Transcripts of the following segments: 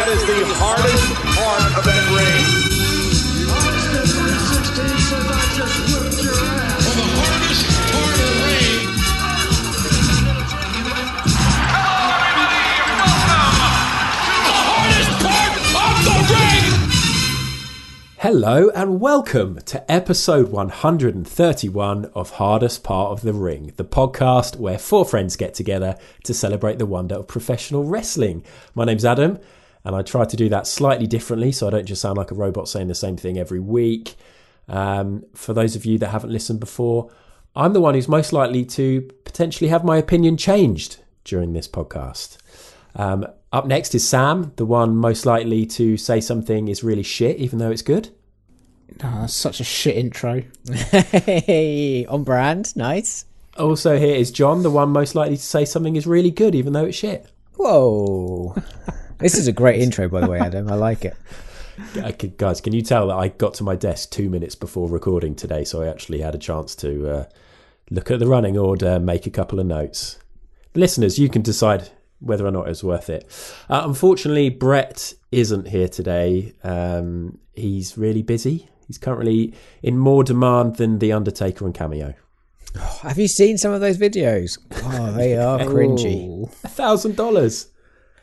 That is the hardest part of that ring. Austin 316 says I just whipped your ass. For the hardest part of the ring. Hello, everybody, and welcome The hardest part of the ring. Hello and welcome to episode 131 of Hardest Part of the Ring, the podcast where four friends get together to celebrate the wonder of professional wrestling. My name's Adam, and I try to do that slightly differently so I don't just sound like a robot saying the same thing every week. For those of you that haven't listened before, I'm the one who's most likely to potentially have my opinion changed during this podcast. Up next is Sam, the one most likely to say something is really shit, even though it's good. Oh, that's such a shit intro. Hey, on brand, nice. Also here is John, the one most likely to say something is really good, even though it's shit. Whoa. This is a great intro, by the way, Adam. I like it. Okay, guys, can you tell that I got to my desk 2 minutes before recording today, so I actually had a chance to look at the running order, make a couple of notes. Listeners, you can decide whether or not it was worth it. Unfortunately, Brett isn't here today. He's really busy. He's currently in more demand than The Undertaker and Cameo. Oh, have you seen some of those videos? Oh, they are cringy. $1,000.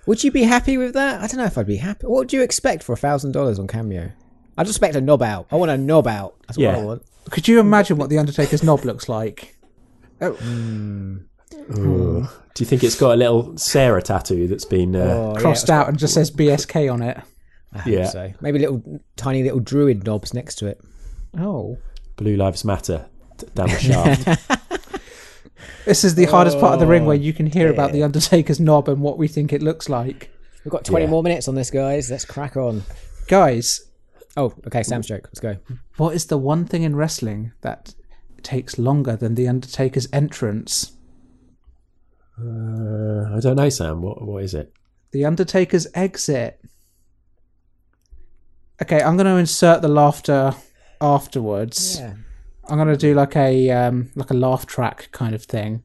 Would you be happy with that? I don't know if I'd be happy. What do you expect for $1,000 on Cameo? I'd expect a knob out. I want a knob out. That's what I want. Could you imagine what the Undertaker's knob looks like? Oh. Do you think it's got a little Sarah tattoo that's been Crossed out and just says BSK on it? I hope so. Maybe tiny little druid knobs next to it. Oh. Blue Lives Matter down the shaft? This is the hardest part of the ring where you can hear about the Undertaker's knob and what we think it looks like. We've got 20 more minutes on this, guys. Let's crack on. Guys. Oh, okay, Sam's joke. Let's go. What is the one thing in wrestling that takes longer than the Undertaker's entrance? I don't know, Sam. What is it? The Undertaker's exit. Okay, I'm going to insert the laughter afterwards. Yeah. I'm going to do like a laugh track kind of thing.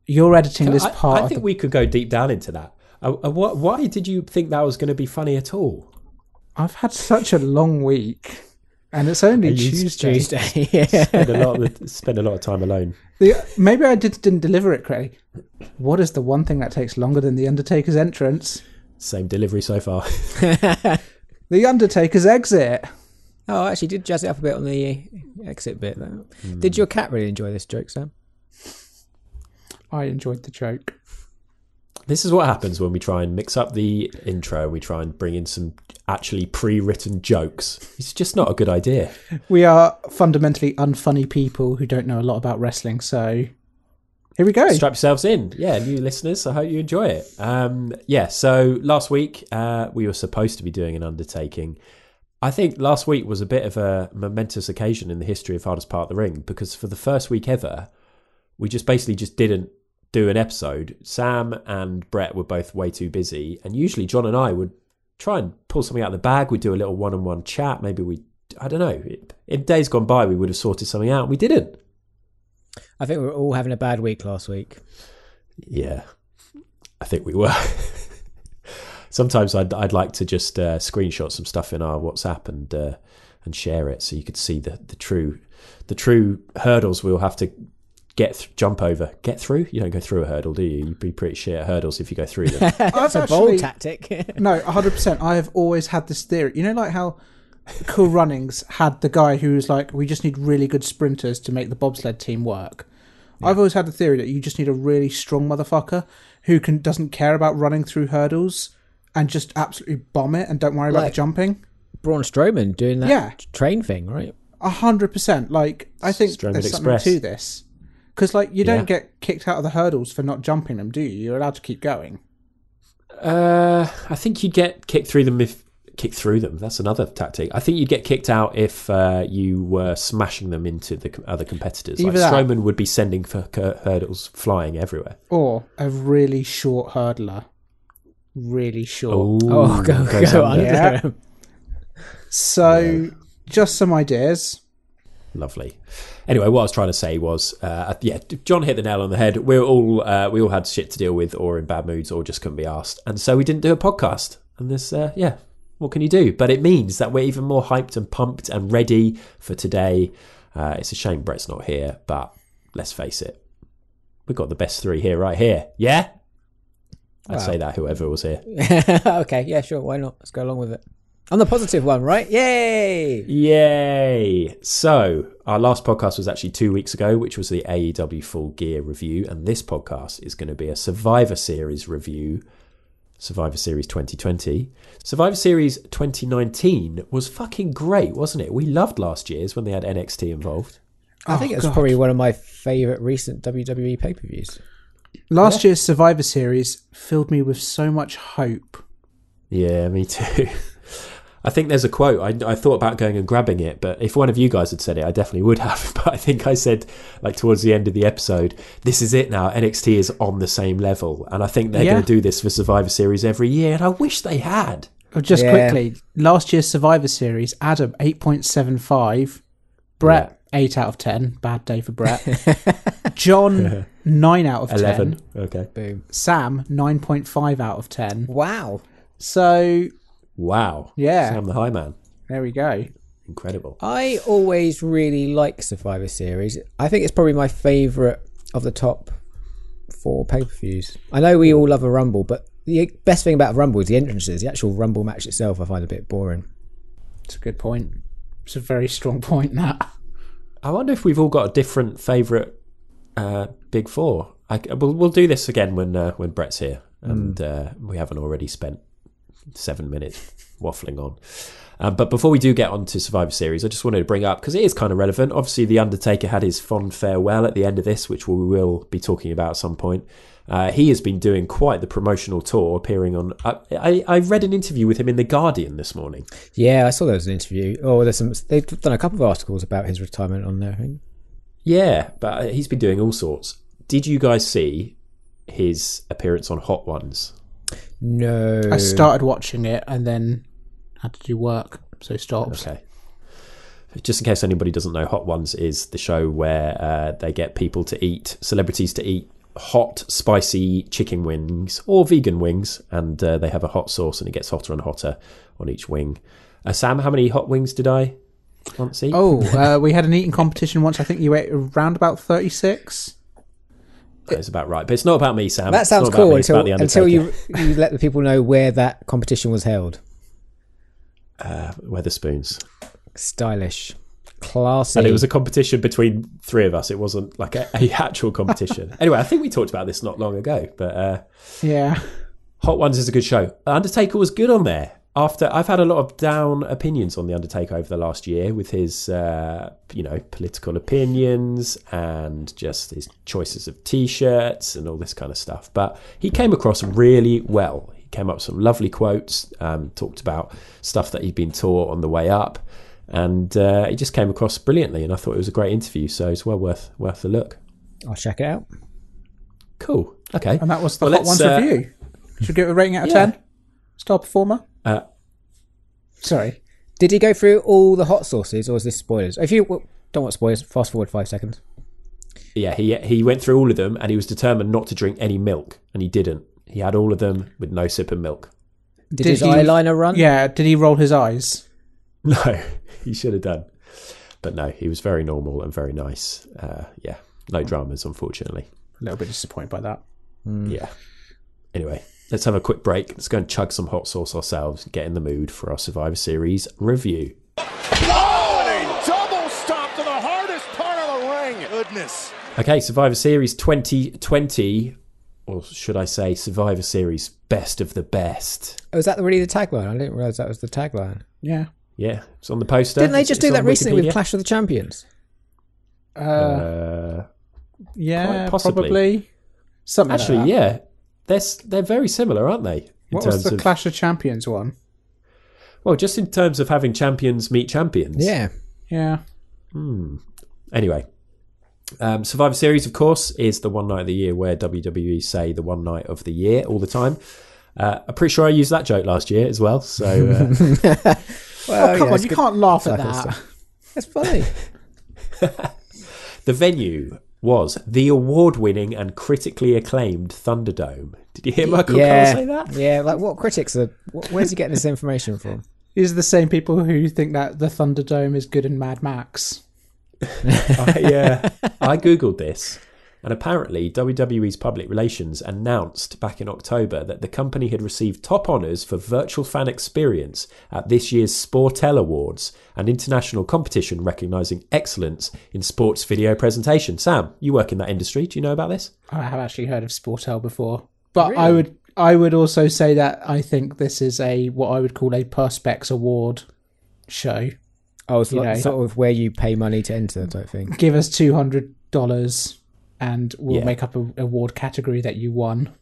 You're editing this part. I think we could go deep down into that. Why did you think that was going to be funny at all? I've had such a long week, and it's only Tuesday. Yeah. Spend a lot of time alone. Maybe I didn't deliver it correctly. What is the one thing that takes longer than the Undertaker's entrance? Same delivery so far. The Undertaker's exit. Oh, I actually did jazz it up a bit on the exit bit, though. Did your cat really enjoy this joke, Sam? I enjoyed the joke. This is what happens when we try and mix up the intro. We try and bring in some actually pre-written jokes. It's just not a good idea. We are fundamentally unfunny people who don't know a lot about wrestling, so here we go. Strap yourselves in. Yeah, new listeners, I hope you enjoy it. So last week we were supposed to be doing an undertaking. I think last week was a bit of a momentous occasion in the history of Hardest Part of the Ring, because for the first week ever, we just didn't do an episode. Sam and Brett were both way too busy, and usually John and I would try and pull something out of the bag. We'd do a little one-on-one chat. Maybe I don't know. In days gone by, we would have sorted something out. We didn't. I think we were all having a bad week last week. Yeah, I think we were. Sometimes I'd like to just screenshot some stuff in our WhatsApp and share it so you could see the true hurdles we'll have to jump over. Get through? You don't go through a hurdle, do you? You'd be pretty shit at hurdles if you go through them. That's a bold tactic. No, 100%. I have always had this theory. You know, like how Cool Runnings had the guy who was like, we just need really good sprinters to make the bobsled team work. Yeah. I've always had the theory that you just need a really strong motherfucker who doesn't care about running through hurdles and just absolutely bomb it and don't worry about the jumping. Braun Strowman doing that train thing, right? 100%. Like, I think Strowman there's Express. something to this. Because, like, you don't get kicked out of the hurdles for not jumping them, do you? You're allowed to keep going. I think you'd get kicked through them That's another tactic. I think you'd get kicked out if you were smashing them into the other competitors. Either like Strowman would be sending for hurdles flying everywhere. Or a really short hurdler. Really short. Oh, go under them. So, just some ideas. Lovely. Anyway, what I was trying to say was, John hit the nail on the head. We all had shit to deal with, or in bad moods, or just couldn't be asked, and so we didn't do a podcast. And there's, what can you do? But it means that we're even more hyped and pumped and ready for today. It's a shame Brett's not here, but let's face it, we've got the best three here, right here. Yeah? I'd say that whoever was here. Okay, yeah, sure. Why not? Let's go along with it. On the positive one, right? Yay! Yay! So, our last podcast was actually 2 weeks ago, which was the AEW Full Gear review. And this podcast is going to be a Survivor Series review. Survivor Series 2020. Survivor Series 2019 was fucking great, wasn't it? We loved last year's when they had NXT involved. I think it was probably one of my favourite recent WWE pay-per-views. Last year's Survivor Series filled me with so much hope. Yeah, me too. I think there's a quote. I thought about going and grabbing it, but if one of you guys had said it, I definitely would have. But I think I said, like, towards the end of the episode, this is it now. NXT is on the same level. And I think they're going to do this for Survivor Series every year. And I wish they had. Just quickly, last year's Survivor Series, Adam, 8.75. Brett, 8 out of 10. Bad day for Brett. John, 9 out of 10. 11. Okay. Boom. Sam, 9.5 out of 10. Wow. So... Wow. Yeah. Sam the High Man. There we go. Incredible. I always really like Survivor Series. I think it's probably my favourite of the top 4 pay-per-views. I know we all love a Rumble, but the best thing about a Rumble is the entrances. The actual Rumble match itself I find a bit boring. It's a good point. It's a very strong point, that. I wonder if we've all got a different favourite Big Four. We'll do this again when Brett's here, and we haven't already spent 7 minutes waffling on. But before we do get on to Survivor Series, I just wanted to bring up, because it is kind of relevant. Obviously, The Undertaker had his fond farewell at the end of this, which we will be talking about at some point. He has been doing quite the promotional tour, appearing on... I read an interview with him in The Guardian this morning. Yeah, I saw there was an interview. Oh, they've done a couple of articles about his retirement on there, I think. Yeah, but he's been doing all sorts. Did you guys see his appearance on Hot Ones? No. I started watching it and then had to do work, so stopped. Okay. Just in case anybody doesn't know, Hot Ones is the show where they get people to eat, celebrities to eat hot, spicy chicken wings or vegan wings, and they have a hot sauce and it gets hotter and hotter on each wing. Sam, how many hot wings did I once eat? Oh, we had an eating competition once. I think you ate around about 36. That's about right, but it's not about me, Sam. That sounds It's not about cool me, it's about the until Undertaker. you let the people know where that competition was held. Weatherspoons. Stylish. Classy. And it was a competition between 3 of us. It wasn't like a actual competition. Anyway, I think we talked about this not long ago, but Yeah. Hot Ones is a good show. Undertaker was good on there. After I've had a lot of down opinions on the Undertaker over the last year with his, political opinions and just his choices of T-shirts and all this kind of stuff. But he came across really well. He came up with some lovely quotes, talked about stuff that he'd been taught on the way up, and he just came across brilliantly. And I thought it was a great interview, so it's well worth a look. I'll check it out. Cool. Okay. And that was the Hot Ones review. Should we give it a rating out of 10? Star performer? Sorry. Did he go through all the hot sauces, or is this spoilers? If you don't want spoilers, fast forward 5 seconds. Yeah, he went through all of them, and he was determined not to drink any milk, and he didn't. He had all of them with no sip of milk. Did his eyeliner run? Yeah, did he roll his eyes? No, he should have done. But no, he was very normal and very nice. No dramas, unfortunately. A little bit disappointed by that. Yeah. Anyway, let's have a quick break. Let's go and chug some hot sauce ourselves and get in the mood for our Survivor Series review. Oh, and a double stop to the hardest part of the ring. Goodness. Okay, Survivor Series 2020, or should I say Survivor Series Best of the Best. Oh, is that really the tagline? I didn't realise that was the tagline. Yeah. Yeah, it's on the poster. Didn't they just do It's that on recently with Wikipedia. Clash of the Champions? Yeah, Quite possibly. probably. Something Actually, like that. yeah. They're very similar, aren't they? What was the Clash of Champions one? Well, just in terms of having champions meet champions. Yeah. Yeah. Anyway, Survivor Series, of course, is the one night of the year where WWE say the one night of the year all the time. I'm pretty sure I used that joke last year as well. So, Well, Come on, it's you good. can't laugh at Cycle that. stuff. That's funny. the venue was the award-winning and critically acclaimed Thunderdome. Did you hear Michael Cole say that? Yeah, like what critics are... Where's he getting this information from? These are the same people who think that the Thunderdome is good in Mad Max. I googled this, and apparently WWE's public relations announced back in October that the company had received top honours for virtual fan experience at this year's Sportel Awards, an international competition recognising excellence in sports video presentation. Sam, you work in that industry. Do you know about this? I have actually heard of Sportel before, but Really? I would also say that I think this is what I would call a Perspex Award show. Oh, it's like sort of where you pay money to enter type thing. Give us $200 and we'll make up an award category that you won.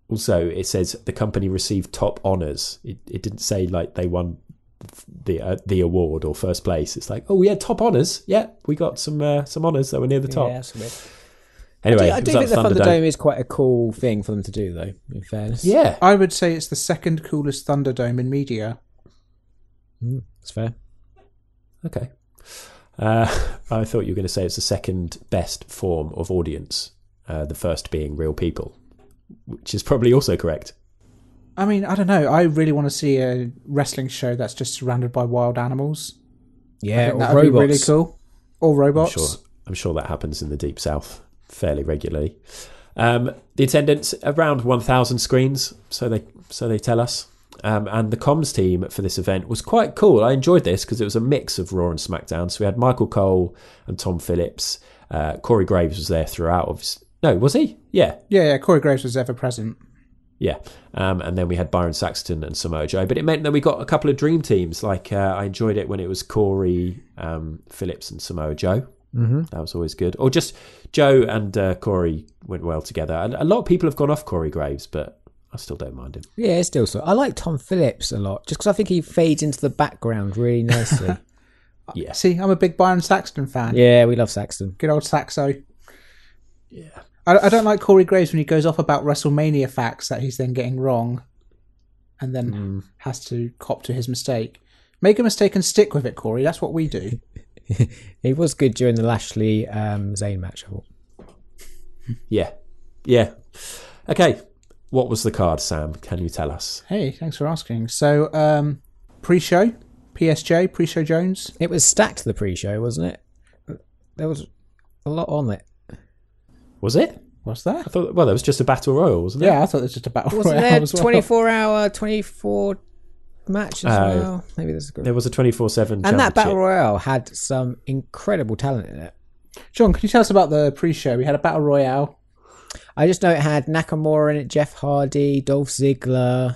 Also, it says the company received top honours. It didn't say like they won the award or first place. It's like, oh, we had top honours. Yeah, we got some honours that were near the top. Yeah, that's weird. Anyway, I do think the Thunderdome is quite a cool thing for them to do, though, in fairness. Yeah. I would say it's the second coolest Thunderdome in media. That's fair. Okay. I thought you were going to say it's the second best form of audience, the first being real people, which is probably also correct. I mean, I don't know. I really want to see a wrestling show that's just surrounded by wild animals. Yeah, That or would be robots. really cool. Or robots. I'm sure that happens in the Deep South fairly regularly. The attendance around 1,000 screens, so they tell us. And the comms team for this event was quite cool. I enjoyed this because it was a mix of Raw and SmackDown. So we had Michael Cole and Tom Phillips. Corey Graves was there throughout. No, was he? Yeah. Yeah, Corey Graves was ever present. Yeah. And then we had Byron Saxton and Samoa Joe. But it meant that we got a couple of dream teams. Like I enjoyed it when it was Corey, Phillips and Samoa Joe. Mm-hmm. That was always good. Or just Joe and Corey went well together. And a lot of people have gone off Corey Graves, but I still don't mind him. Yeah, it's still so. I like Tom Phillips a lot, just because I think he fades into the background really nicely. Yeah. See, I'm a big Byron Saxton fan. Yeah, we love Saxton. Good old Saxo. Yeah. I don't like Corey Graves when he goes off about WrestleMania facts that he's then getting wrong and then has to cop to his mistake. Make a mistake and stick with it, Corey. That's what we do. He was good during the Lashley Zayn match, I thought. Yeah. Yeah. Okay. What was the card, Sam? Can you tell us? Hey, thanks for asking. So, pre-show, PSJ, pre-show Jones. It was stacked, the pre-show, wasn't it? There was a lot on it. Was it? What's that? I thought, well, there was just a battle royal, wasn't it? Yeah, I thought it was just a battle Wasn't royale there as well. 24-hour, 24 match as well? Maybe there's a good. There was a 24/7 And that battle championship. royale had some incredible talent in it. John, can you tell us about the pre-show? We had a battle royale. I just know it had Nakamura in it, Jeff Hardy, Dolph Ziggler,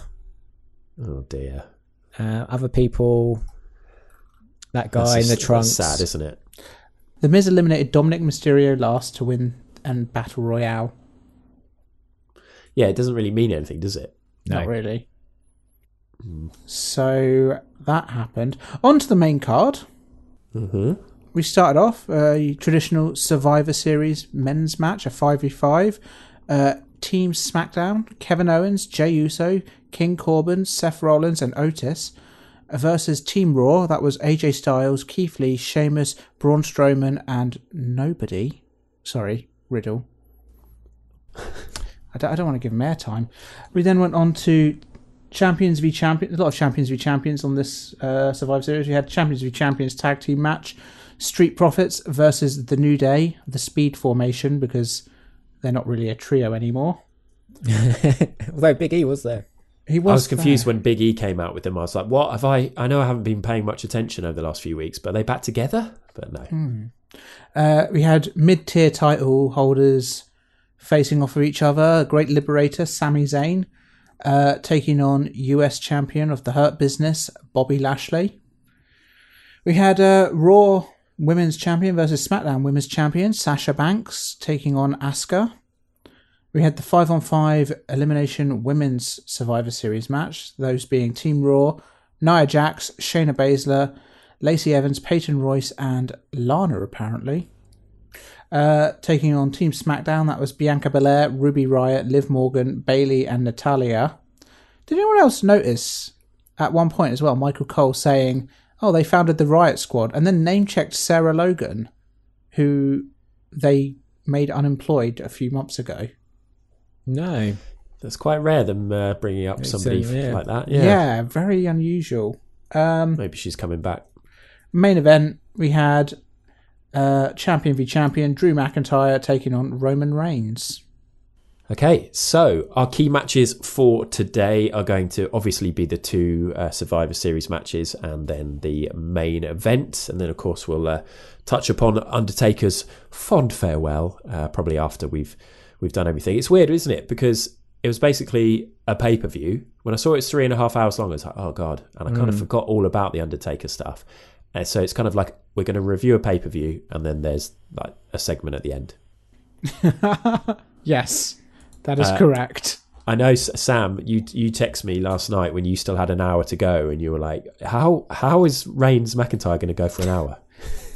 Oh dear. other people. That guy in the trunks. That's sad, isn't it? The Miz eliminated Dominic Mysterio last to win and battle royale. Yeah, it doesn't really mean anything, does it? Not really. So that happened. On to the main card. Mm-hmm. We started off a traditional Survivor Series men's match, a 5v5. Team SmackDown, Kevin Owens, Jey Uso, King Corbin, Seth Rollins and Otis versus Team Raw. That was AJ Styles, Keith Lee, Sheamus, Braun Strowman and nobody. Sorry, Riddle. I don't want to give him airtime. We then went on to Champions v Champions. A lot of Champions v Champions on this Survivor Series. We had Champions v Champions tag team match. Street Profits versus The New Day, the Speed Formation, because they're not really a trio anymore. Although Big E was there. I was confused when Big E came out with them. I was like, what have I know I haven't been paying much attention over the last few weeks, but are they back together? But no. We had mid-tier title holders facing off of each other. Great Liberator, Sami Zayn, taking on US champion of the Hurt Business, Bobby Lashley. We had Raw Women's Champion versus SmackDown Women's Champion, Sasha Banks, taking on Asuka. We had the 5-on-5 Elimination Women's Survivor Series match, those being Team Raw, Nia Jax, Shayna Baszler, Lacey Evans, Peyton Royce, and Lana, apparently. Taking on Team SmackDown, that was Bianca Belair, Ruby Riott, Liv Morgan, Bayley, and Natalia. Did anyone else notice at one point as well, Michael Cole saying, oh, they founded the Riot Squad, and then name-checked Sarah Logan, who they made unemployed a few months ago. No. That's quite rare, them bringing up somebody like that. Yeah. Yeah, very unusual. Maybe she's coming back. Main event, we had champion v champion, Drew McIntyre taking on Roman Reigns. Okay, so our key matches for today are going to obviously be the two Survivor Series matches and then the main event. And then, of course, we'll touch upon Undertaker's fond farewell, probably after we've done everything. It's weird, isn't it? Because it was basically a pay-per-view. When I saw it was 3.5 hours long, I was like, oh, God. And I kind of forgot all about the Undertaker stuff. And so it's kind of like we're going to review a pay-per-view and then there's like a segment at the end. Yes. That is correct. I know, Sam, you text me last night when you still had an hour to go and you were like, how is Reigns McIntyre going to go for an hour?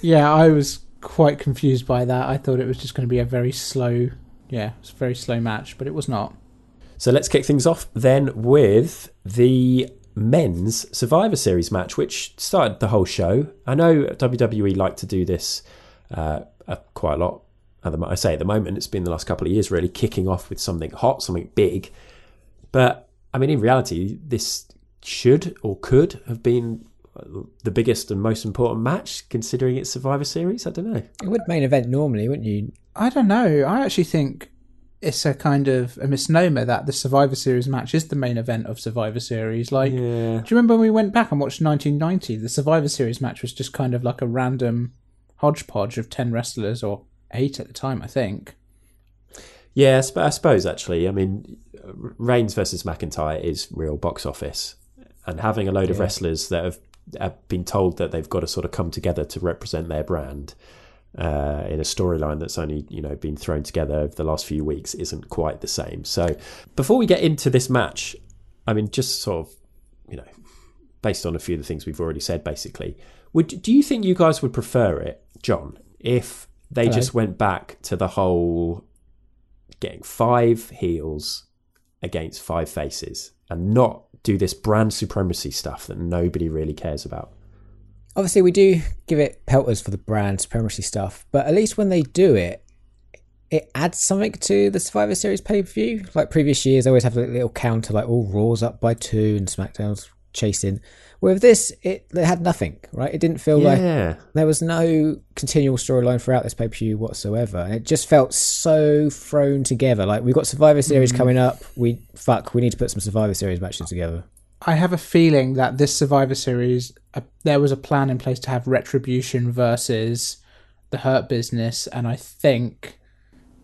Yeah, I was quite confused by that. I thought it was just going to be a very slow match, but it was not. So let's kick things off then with the men's Survivor Series match, which started the whole show. I know WWE like to do this quite a lot. I say at the moment, it's been the last couple of years really kicking off with something hot, something big. But, I mean, in reality, this should or could have been the biggest and most important match, considering it's Survivor Series. I don't know. It would main event normally, wouldn't you? I don't know. I actually think it's a kind of a misnomer that the Survivor Series match is the main event of Survivor Series. Like, do you remember when we went back and watched 1990? The Survivor Series match was just kind of like a random hodgepodge of 10 wrestlers, or 8 at the time, I think. Yeah, I suppose, actually. I mean, Reigns versus McIntyre is real box office. And having a load of wrestlers that have been told that they've got to sort of come together to represent their brand in a storyline that's only, been thrown together over the last few weeks isn't quite the same. So before we get into this match, I mean, just sort of, based on a few of the things we've already said, basically, do you think you guys would prefer it, John, if they just went back to the whole getting 5 heels against 5 faces and not do this brand supremacy stuff that nobody really cares about? Obviously, we do give it pelters for the brand supremacy stuff, but at least when they do it, it adds something to the Survivor Series pay-per-view. Like previous years, they always have a little counter, like all Raw's up by 2 and SmackDown's chasing. With this, it had nothing, right? It didn't feel like there was no continual storyline throughout this pay-per-view whatsoever. And it just felt so thrown together. Like, we've got Survivor Series coming up. We need to put some Survivor Series matches together. I have a feeling that this Survivor Series, there was a plan in place to have Retribution versus the Hurt Business. And I think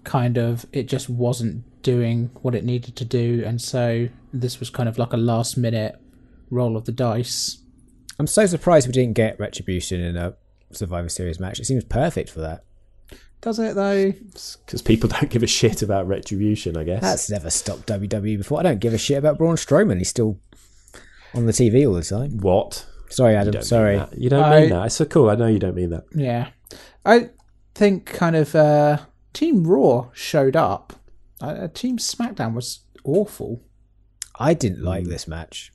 kind of it just wasn't doing what it needed to do. And so this was kind of like a last minute roll of the dice. I'm so surprised we didn't get Retribution in a Survivor Series match. It seems perfect for that. Does it though? Because people don't give a shit about Retribution, I guess. That's never stopped WWE before. I don't give a shit about Braun Strowman. He's still on the TV all the time. What? Sorry, Adam. Sorry. You don't mean that. It's so cool. I know you don't mean that. Yeah. I think kind of Team Raw showed up. Team SmackDown was awful. I didn't like this match.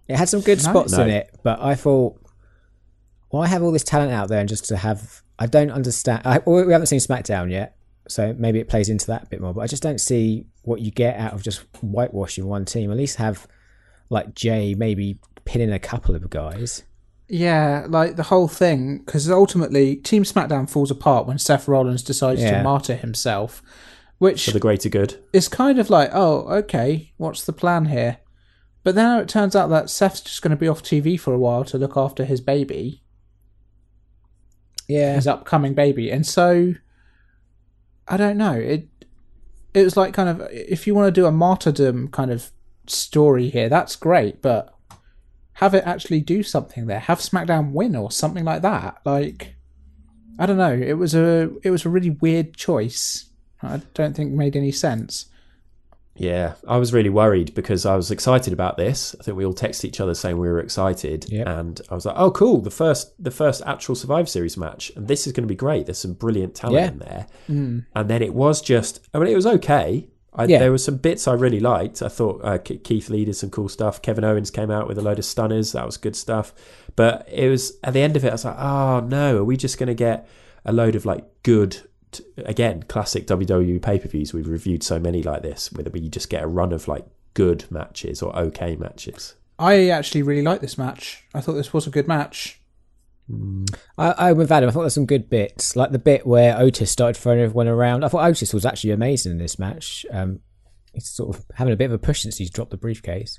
It had some good spots in it, but I thought, why have all this talent out there and just to have... I don't understand. We haven't seen SmackDown yet, so maybe it plays into that a bit more, but I just don't see what you get out of just whitewashing one team. At least have, like, Jay maybe pinning a couple of guys. Yeah, like the whole thing, because ultimately Team SmackDown falls apart when Seth Rollins decides to martyr himself, which... For the greater good. Is kind of like, oh, okay, what's the plan here? But then it turns out that Seth's just going to be off TV for a while to look after his baby. Yeah. His upcoming baby. And so, I don't know. It was like kind of, if you want to do a martyrdom kind of story here, that's great, but have it actually do something there. Have SmackDown win or something like that. Like, I don't know. It was a really weird choice. I don't think it made any sense. Yeah, I was really worried because I was excited about this. I think we all texted each other saying we were excited. Yep. And I was like, oh, cool, the first actual Survivor Series match. And this is going to be great. There's some brilliant talent in there. And then it was just, I mean, it was okay. There were some bits I really liked. I thought Keith Lee did some cool stuff. Kevin Owens came out with a load of stunners. That was good stuff. But it was, at the end of it, I was like, oh, no, are we just going to get a load of like good again, classic WWE pay-per-views. We've reviewed so many like this, where you just get a run of like good matches or okay matches. I actually really liked this match. I thought this was a good match. I'm with Adam. I thought there's some good bits, like the bit where Otis started throwing everyone around. I thought Otis was actually amazing in this match. He's sort of having a bit of a push since he's dropped the briefcase,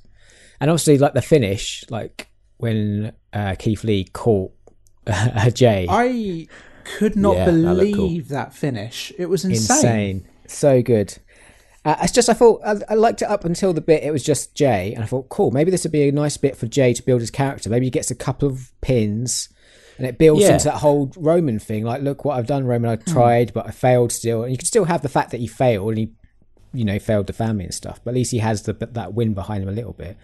and obviously like the finish, like when Keith Lee caught Jay. I could not believe that finish. It was insane. So good. It's just, I thought I liked it up until the bit it was just Jay, and I thought, cool, maybe this would be a nice bit for Jay to build his character. Maybe he gets a couple of pins and it builds into that whole Roman thing. Like, look what I've done, Roman. I tried, but I failed still. And you can still have the fact that he failed and he failed the family and stuff, but at least he has that win behind him a little bit.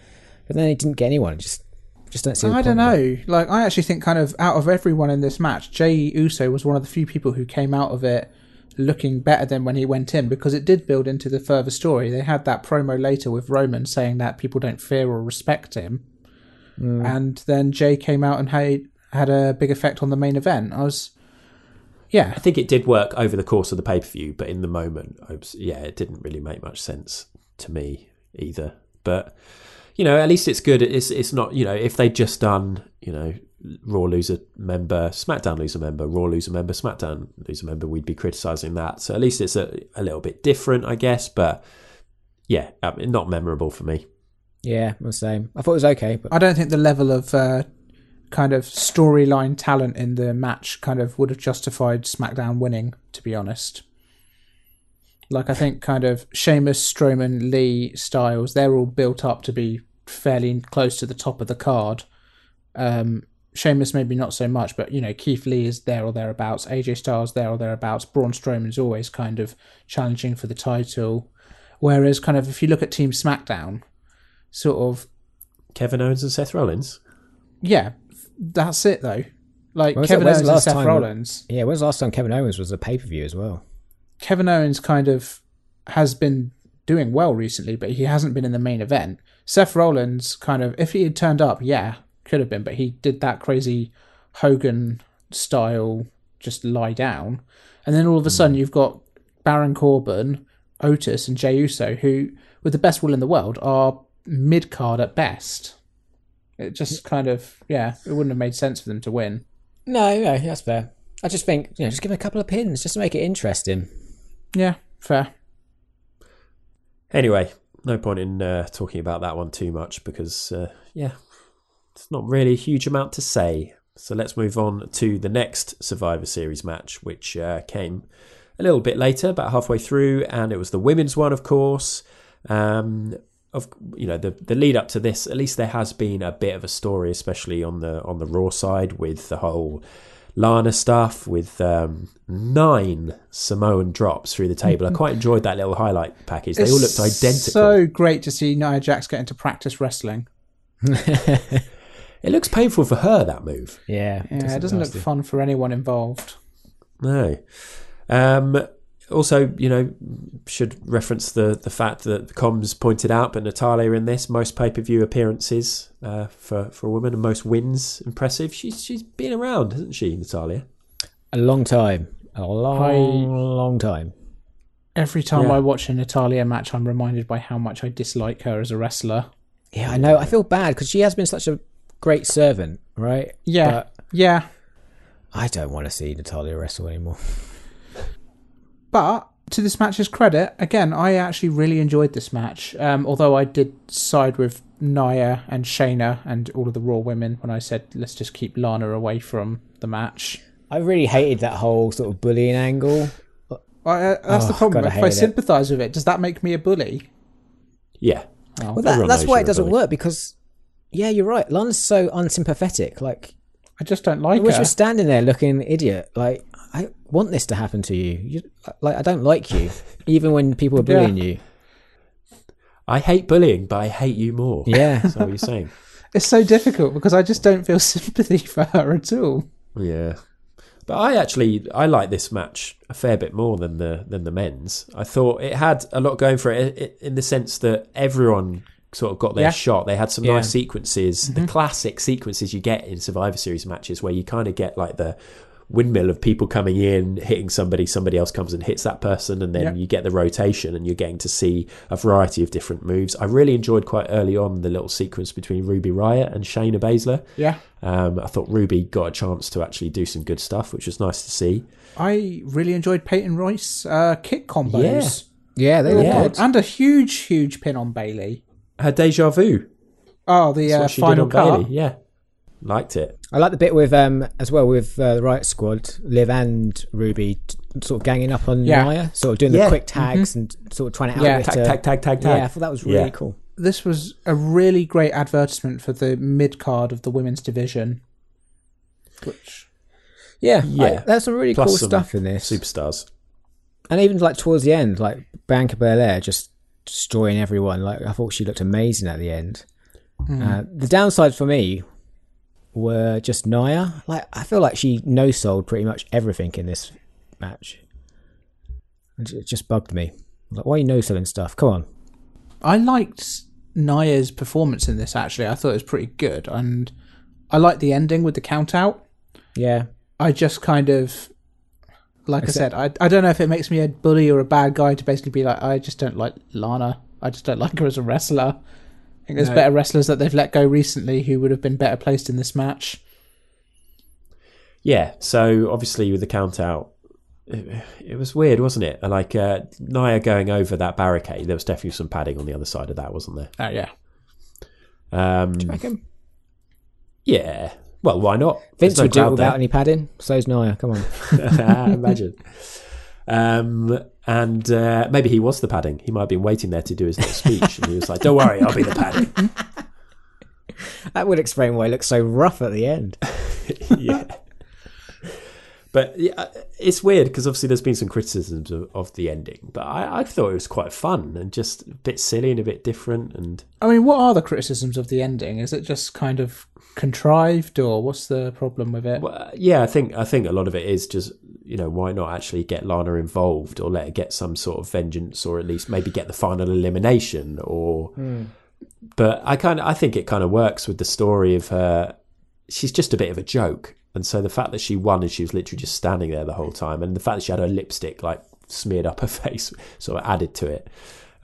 But then he didn't get anyone. Just don't see the I point don't of know. it. Like, I actually think kind of out of everyone in this match, Jey Uso was one of the few people who came out of it looking better than when he went in, because it did build into the further story. They had that promo later with Roman saying that people don't fear or respect him. And then Jay came out and had a big effect on the main event. I think it did work over the course of the pay-per-view, but in the moment, it didn't really make much sense to me either. But, at least it's good. It's not, if they'd just done, Raw lose a member, SmackDown lose a member, Raw lose a member, SmackDown lose a member, we'd be criticising that. So at least it's a little bit different, I guess. But, not memorable for me. Yeah, the same. I thought it was okay. But I don't think the level of kind of storyline talent in the match kind of would have justified SmackDown winning, to be honest. Like, I think kind of Sheamus, Strowman, Lee, Styles, they're all built up to be fairly close to the top of the card. Sheamus maybe not so much, but, Keith Lee is there or thereabouts. AJ Styles there or thereabouts. Braun Strowman's always kind of challenging for the title. Whereas kind of if you look at Team SmackDown, sort of... Kevin Owens and Seth Rollins? Yeah, that's it though. Like, Kevin Owens and Seth Rollins. Yeah, when's the last time Kevin Owens was a pay-per-view as well? Kevin Owens kind of has been doing well recently, but he hasn't been in the main event. Seth Rollins kind of, if he had turned up, could have been, but he did that crazy Hogan style just lie down. And then all of a sudden you've got Baron Corbin, Otis and Jey Uso, who, with the best will in the world, are mid-card at best. It just kind of, it wouldn't have made sense for them to win. No, that's fair. I just think, just give them a couple of pins just to make it interesting. Yeah, fair. Anyway, no point in talking about that one too much because, it's not really a huge amount to say. So let's move on to the next Survivor Series match, which came a little bit later, about halfway through, and it was the women's one, of course. The lead up to this, at least there has been a bit of a story, especially on the Raw side, with the whole Lana stuff, with 9 Samoan drops through the table. I quite enjoyed that little highlight package. They all looked identical. So great to see Nia Jax get into practice wrestling. It looks painful for her, that move. Yeah, it doesn't look fun for anyone involved. No. Also, should reference the fact that Comms pointed out, but Natalya in this, most pay-per-view appearances for a woman and most wins. Impressive. She's been around, hasn't she, Natalya? A long time. A long time. Every time I watch a Natalya match, I'm reminded by how much I dislike her as a wrestler. Yeah, I know. I feel bad because she has been such a great servant, right? Yeah. I don't want to see Natalya wrestle anymore. But to this match's credit, again, I actually really enjoyed this match. Although I did side with Nia and Shayna and all of the Raw women when I said, let's just keep Lana away from the match. I really hated that whole sort of bullying angle. That's the problem. If I sympathise with it, does that make me a bully? Yeah. Oh. Well, that's why it doesn't work, because, you're right. Lana's so unsympathetic. Like, I just don't like her. When she was standing there looking an idiot, like, I want this to happen to you. I don't like you, even when people are bullying you. I hate bullying, but I hate you more. Yeah. That's what you're saying. It's so difficult because I just don't feel sympathy for her at all. Yeah. But I like this match a fair bit more than the men's. I thought it had a lot going for it in the sense that everyone sort of got their shot. They had some nice sequences, the classic sequences you get in Survivor Series matches where you kind of get like the windmill of people coming in, hitting somebody else comes and hits that person, and then you get the rotation and you're getting to see a variety of different moves. I really enjoyed quite early on the little sequence between Ruby Riott and Shayna Baszler. I thought Ruby got a chance to actually do some good stuff, which was nice to see. I really enjoyed Peyton Royce kick combos. Yeah, they were good. And a huge pin on Bayley. Her deja vu. Oh, the final cut. Bayley. Yeah, liked it. I like the bit with as well with the Riot Squad, Liv and Ruby sort of ganging up on Nia, sort of doing the quick tags and sort of trying to outwit her. Tag. Yeah, I thought that was really cool. This was a really great advertisement for the mid card of the women's division. Which, there's some really Plus cool some stuff in this. Superstars. And even like towards the end, like Bianca Belair just destroying everyone. Like I thought she looked amazing at the end. The downsides for me were just Nia. Like I feel like she no-sold pretty much everything in this match. It just bugged me. Like, why are you no-selling stuff? Come on. I liked Nia's performance in this, actually. I thought it was pretty good. And I liked the ending with the count out. Yeah. I just kind of, like I said, I don't know if it makes me a bully or a bad guy to basically be like, I just don't like Lana. I just don't like her as a wrestler. I think there's better wrestlers that they've let go recently who would have been better placed in this match. Yeah, so obviously with the count out, it was weird, wasn't it? Like Nia going over that barricade, there was definitely some padding on the other side of that, wasn't there? Oh, yeah. Do you reckon? Yeah. Well, why not? Vince would do it without any padding. So's Nia. Come on. Imagine. And maybe he was the padding. He might have been waiting there to do his little speech, and he was like, "Don't worry, I'll be the padding." That would explain why he looks so rough at the end. Yeah. But it's weird because obviously there's been some criticisms of the ending, but I thought it was quite fun and just a bit silly and a bit different. And I mean, what are the criticisms of the ending? Is it just kind of contrived, or what's the problem with it? Well, yeah, I think a lot of it is just, why not actually get Lana involved or let her get some sort of vengeance, or at least maybe get the final elimination, or. But I think it kind of works with the story of her. She's just a bit of a joke. And so the fact that she won and she was literally just standing there the whole time, and the fact that she had her lipstick like smeared up her face sort of added to it.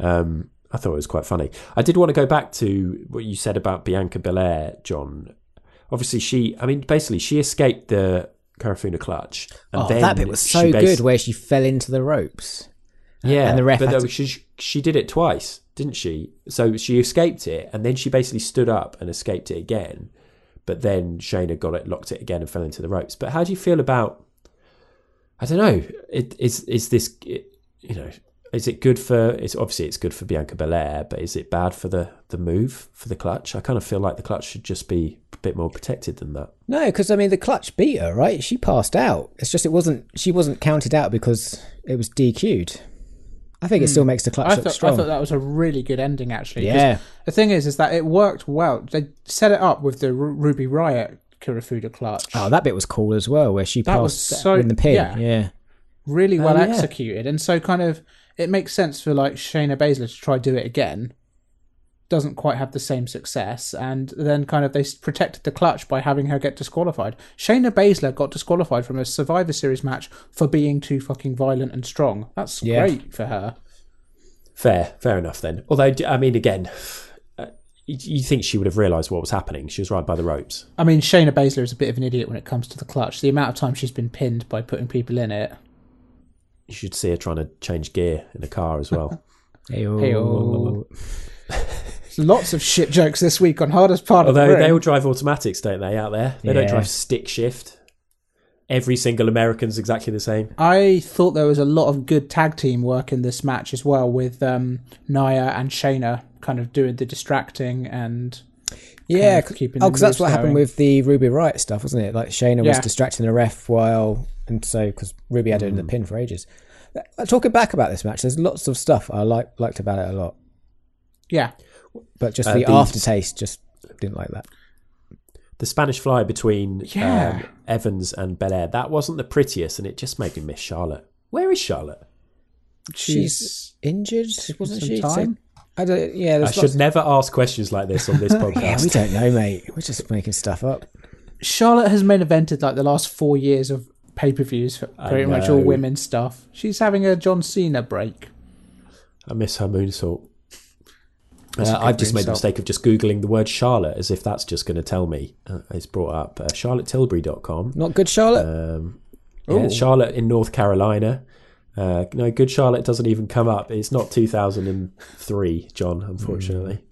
I thought it was quite funny. I did want to go back to what you said about Bianca Belair, John. Obviously, she escaped the Karafuna clutch. And then that bit was so good where she fell into the ropes. Yeah, and the ref but she did it twice, didn't she? So she escaped it, and then she basically stood up and escaped it again. But then Shayna got it, locked it again, and fell into the ropes. But how do you feel about? I don't know. Is this? Is it good for? It's obviously it's good for Bianca Belair, but is it bad for the move for the clutch? I kind of feel like the clutch should just be a bit more protected than that. No, because I mean the clutch beat her, right? She passed out. It's just she wasn't counted out because it was DQ'd. I think it still makes the clutch look strong. I thought that was a really good ending, actually. Yeah. The thing is that it worked well. They set it up with the Ruby Riott Kirifuda clutch. Oh, that bit was cool as well, where she passed in the pin. Yeah. Really well executed. And so kind of, it makes sense for like Shayna Baszler to try do it again. Doesn't quite have the same success. And then kind of they protected the clutch by having her get disqualified. Shayna Baszler got disqualified from a Survivor Series match for being too fucking violent and strong. That's great for her. Fair enough then. Although, I mean, again, you think she would have realised what was happening. She was right by the ropes. I mean, Shayna Baszler is a bit of an idiot when it comes to the clutch. The amount of time she's been pinned by putting people in it. You should see her trying to change gear in a car as well. Hey-oh. Lots of shit jokes this week on Hardest Part of the Ring. Although they all drive automatics, don't they, out there? They don't drive stick shift. Every single American's exactly the same. I thought there was a lot of good tag team work in this match as well, with Nia and Shayna kind of doing the distracting and keeping because that's what happened with the Ruby Riott stuff, wasn't it? Like Shayna was distracting the ref because Ruby had her in the pin for ages. Talking back about this match, there's lots of stuff I liked about it a lot. Yeah. But just the aftertaste, just didn't like that. The Spanish Fly between Evans and Belair, that wasn't the prettiest, and it just made me miss Charlotte. Where is Charlotte? She's injured, wasn't she? Time? I should never ask questions like this on this podcast. Yeah, we don't know, mate. We're just making stuff up. Charlotte has main evented like the last 4 years of pay-per-views for pretty much all women's stuff. She's having a John Cena break. I miss her moonsault. I've just made the mistake of just Googling the word Charlotte as if that's just going to tell me. It's brought up charlottetilbury.com. Not good Charlotte? It's Charlotte in North Carolina. No, good Charlotte doesn't even come up. It's not 2003, John, unfortunately.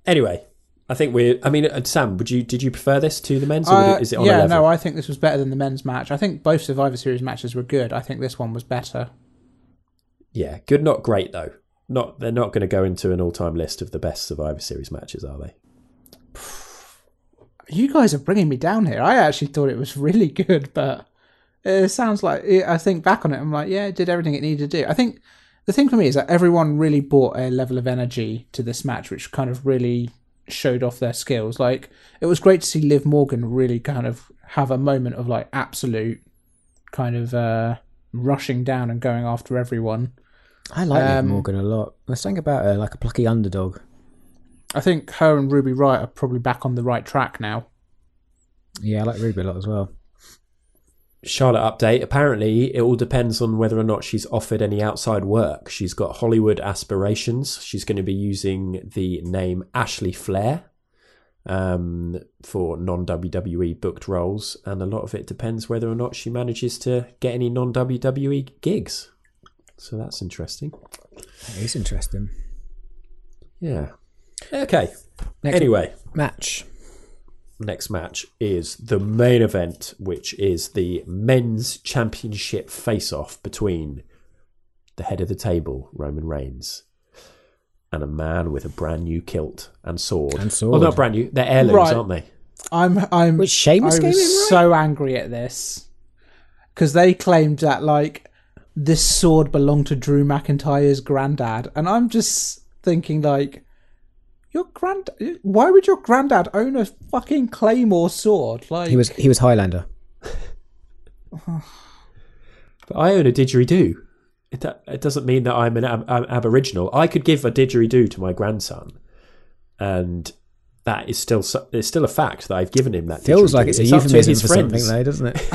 Anyway, I think Sam, did you prefer this to the men's? Or is it on a level? No, I think this was better than the men's match. I think both Survivor Series matches were good. I think this one was better. Yeah, good, not great though. They're not going to go into an all-time list of the best Survivor Series matches, are they? You guys are bringing me down here. I actually thought it was really good, but it sounds like, I think back on it, I'm like, yeah, it did everything it needed to do. I think the thing for me is that everyone really brought a level of energy to this match, which kind of really showed off their skills. Like, it was great to see Liv Morgan really kind of have a moment of like absolute kind of rushing down and going after everyone. I like Liv Morgan a lot. There's something about her, like a plucky underdog. I think her and Ruby Riott are probably back on the right track now. Yeah, I like Ruby a lot as well. Charlotte update. Apparently, it all depends on whether or not she's offered any outside work. She's got Hollywood aspirations. She's going to be using the name Ashley Flair for non-WWE booked roles. And a lot of it depends whether or not she manages to get any non-WWE gigs. So that's interesting. That is interesting. Yeah. Okay. Match. Next match is the main event, which is the men's championship face-off between the head of the table, Roman Reigns, and a man with a brand new kilt and sword. Well, not brand new. They're heirlooms, aren't they? Which Sheamus came in, right? So angry at this because they claimed that like this sword belonged to Drew McIntyre's granddad, and I'm just thinking like, why would your granddad own a fucking Claymore sword? Like, he was Highlander. But I own a didgeridoo. It doesn't mean that I'm an Aboriginal. I could give a didgeridoo to my grandson, and that is still a fact that I've given him that. Feels didgeridoo. like it's a euphemism for something, though, doesn't it?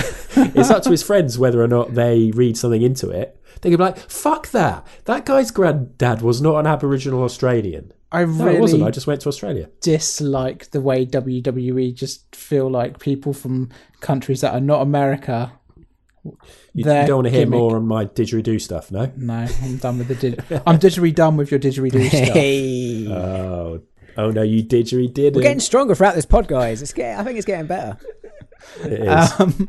It's up to his friends whether or not they read something into it. They could be like, "Fuck that! That guy's granddad was not an Aboriginal Australian." I it wasn't. I just went to Australia. Dislike the way WWE just feel like people from countries that are not America. You don't want to hear more on my didgeridoo stuff, no? No, I'm done with I'm didgeridoo with your didgeridoo stuff. Hey. Oh no, you didgeridoo. We're getting stronger throughout this pod, guys. I think it's getting better. It is.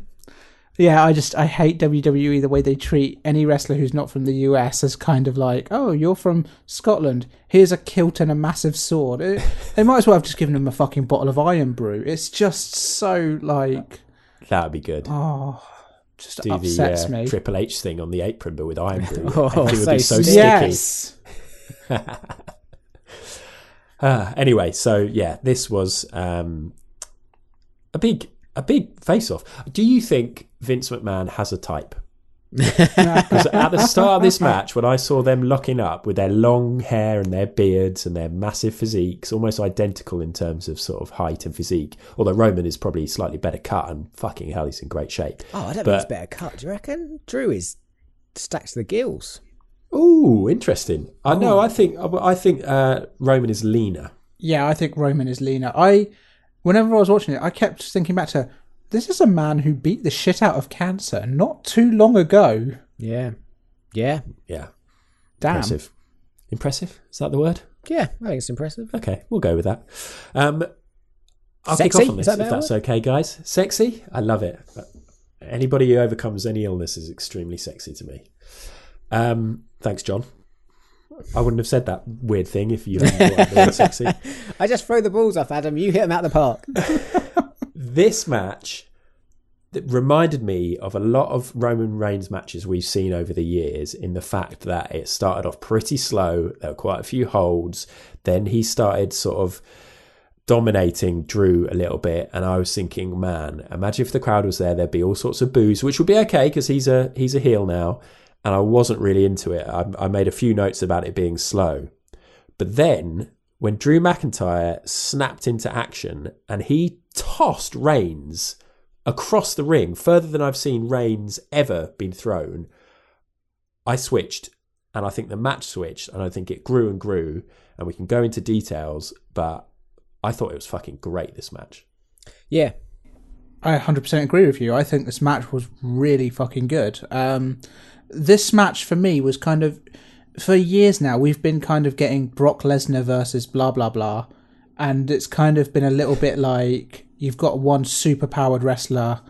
Yeah, I hate WWE, the way they treat any wrestler who's not from the US as kind of like, oh, you're from Scotland, here's a kilt and a massive sword. They might as well have just given him a fucking bottle of Iron Brew. It's just so like... That would be good. Oh, just do upsets the me. Triple H thing on the apron, but with Iron Brew. Oh, it would be so sticky. Yes. Anyway, so yeah, this was a big face-off. Do you think Vince McMahon has a type? Because at the start of this match, when I saw them locking up with their long hair and their beards and their massive physiques, almost identical in terms of sort of height and physique, although Roman is probably slightly better cut and fucking hell, he's in great shape. Oh, I don't think he's better cut. Do you reckon? Drew is stacked to the gills. Ooh, interesting. I think Roman is leaner. Yeah, I think Roman is leaner. Whenever I was watching it, I kept thinking back to, this is a man who beat the shit out of cancer not too long ago. Yeah. Damn. Impressive? Is that the word? Yeah, I think it's impressive. Okay, we'll go with that. I'll Sexy? kick off on this, Is that if that's okay, guys. Sexy? I love it. Anybody who overcomes any illness is extremely sexy to me. Thanks, John. I wouldn't have said that weird thing if you hadn't thought the word sexy. I just throw the balls off, Adam. You hit them out the park. This match that reminded me of a lot of Roman Reigns matches we've seen over the years, in the fact that it started off pretty slow. There were quite a few holds. Then he started sort of dominating Drew a little bit, and I was thinking, man, imagine if the crowd was there, there'd be all sorts of boos, which would be okay because he's a heel now. And I wasn't really into it. I made a few notes about it being slow. But then, when Drew McIntyre snapped into action and he tossed Reigns across the ring, further than I've seen Reigns ever been thrown, I switched, and I think the match switched, and I think it grew and grew, and we can go into details, but I thought it was fucking great, this match. Yeah. I 100% agree with you. I think this match was really fucking good. This match for me was kind of, for years now, we've been kind of getting Brock Lesnar versus blah, blah, blah. And it's kind of been a little bit like you've got one super powered wrestler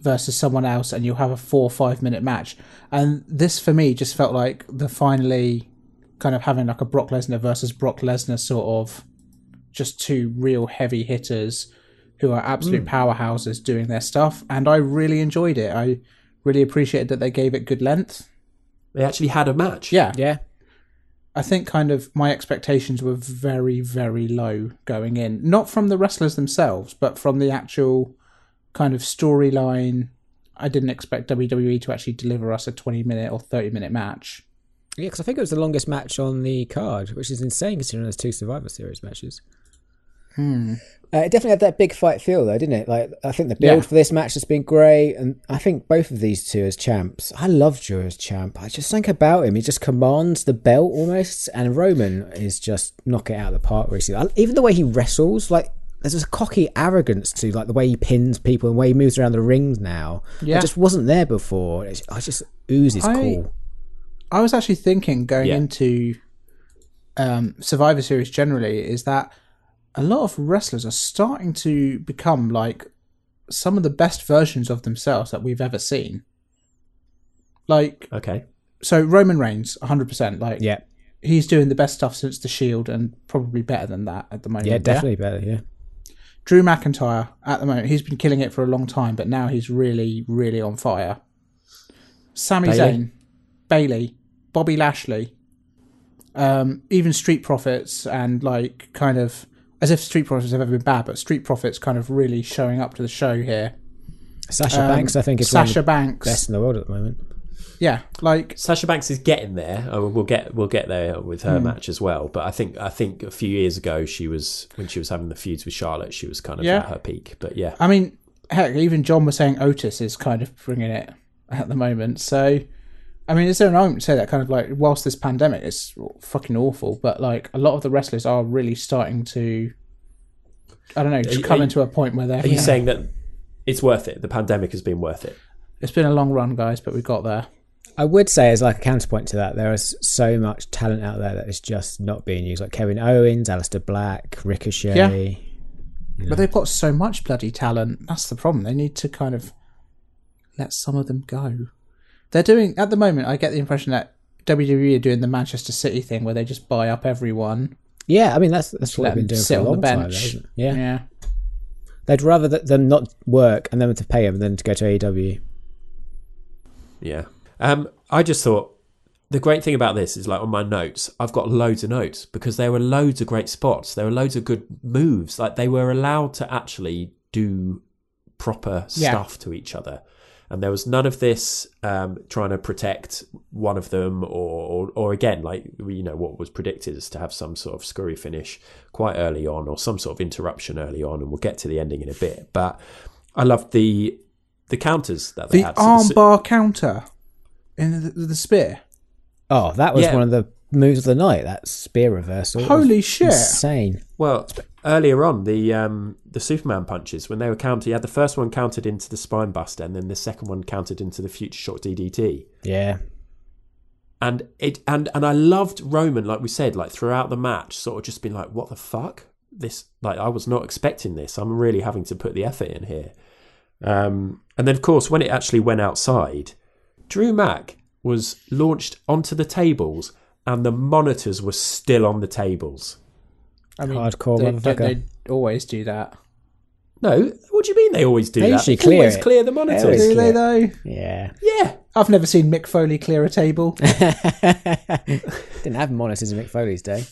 versus someone else and you'll have a 4 or 5 minute match. And this for me just felt like the finally kind of having like a Brock Lesnar versus Brock Lesnar sort of just two real heavy hitters who are absolute powerhouses doing their stuff. And I really enjoyed it. I really appreciated that they gave it good length. They actually had a match. Yeah. Yeah. I think kind of my expectations were very, very low going in. Not from the wrestlers themselves, but from the actual kind of storyline. I didn't expect WWE to actually deliver us a 20-minute or 30-minute match. Yeah, because I think it was the longest match on the card, which is insane considering there's 2 Survivor Series matches. It definitely had that big fight feel, though, didn't it? Like, I think the build for this match has been great, and I think both of these two as champs. I love Drew as champ. I just think about him. He just commands the belt almost, and Roman is just knocking it out of the park recently. Even the way he wrestles, like, there's this cocky arrogance to like the way he pins people and the way he moves around the rings now. Yeah. It just wasn't there before. I just oozes cool. I was actually thinking going into Survivor Series generally is that a lot of wrestlers are starting to become like some of the best versions of themselves that we've ever seen. Like, okay, so Roman Reigns, 100%. Like, yeah, he's doing the best stuff since the Shield, and probably better than that at the moment. Yeah, definitely better. Yeah. Drew McIntyre at the moment, he's been killing it for a long time, but now he's really, really on fire. Sami Zayn, Bayley, Bobby Lashley, even Street Profits, and like kind of as if Street Profits have ever been bad, but Street Profits kind of really showing up to the show here. Sasha Banks, I think, is Sasha one of the Banks, best in the world at the moment. Yeah, like Sasha Banks is getting there. We'll get there with her match as well. But I think a few years ago when she was having the feuds with Charlotte, she was kind of at her peak. But yeah, I mean, heck, even John was saying Otis is kind of bringing it at the moment. So, I mean, is there an argument to say that kind of like whilst this pandemic is fucking awful, but like a lot of the wrestlers are really starting to, I don't know, just come into a point where they're. Are you saying that it's worth it? The pandemic has been worth it. It's been a long run, guys, but we got there. I would say, as like a counterpoint to that, there is so much talent out there that is just not being used, like Kevin Owens, Aleister Black, Ricochet. Yeah. You know. But they've got so much bloody talent. That's the problem. They need to kind of let some of them go. They're doing, at the moment, I get the impression that WWE are doing the Manchester City thing where they just buy up everyone. Yeah, I mean, that's what they've been doing sit for a on the long time, bench. isn't it? Yeah. Yeah. They'd rather them not work and them to pay them than to go to AEW. Yeah. I just thought the great thing about this is like on my notes, I've got loads of notes because there were loads of great spots. There were loads of good moves. Like they were allowed to actually do proper stuff to each other. And there was none of this trying to protect one of them or again, like, you know, what was predicted is to have some sort of screwy finish quite early on or some sort of interruption early on. And we'll get to the ending in a bit. But I loved the counters that they had. The armbar counter in the spear. Oh, that was one of the moves of the night, that spear reversal. Holy shit. Insane. Well, earlier on, the Superman punches, when they were counted, you had the first one counted into the spine buster and then the second one counted into the future shock DDT. Yeah. And I loved Roman, like we said, like throughout the match, sort of just being like, what the fuck? This, like, I was not expecting this. I'm really having to put the effort in here. And then, of course, when it actually went outside, Drew Mac was launched onto the tables and the monitors were still on the tables. I mean, hardcore motherfucker. They always do that. No, what do you mean they always do They that? usually They always clear it. clear the monitors. always Do they clear. though? Yeah. Yeah. I've never seen Mick Foley clear a table. Didn't have monitors in Mick Foley's day.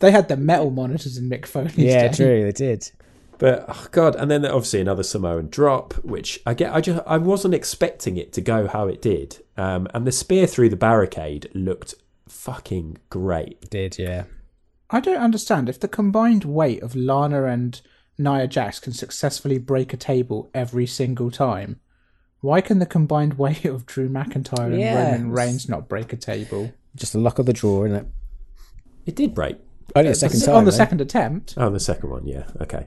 They had the metal monitors in Mick Foley's Yeah, day. true, they did. But oh God, and then obviously another Samoan drop, which I wasn't expecting it to go how it did. And the spear through the barricade looked fucking great. Did, yeah. I don't understand if the combined weight of Lana and Nia Jax can successfully break a table every single time, why can the combined weight of Drew McIntyre and Roman Reigns not break a table? Just the luck of the draw, isn't it? It did break. Only the second time. On the though. second attempt. Oh, the second one, yeah. Okay.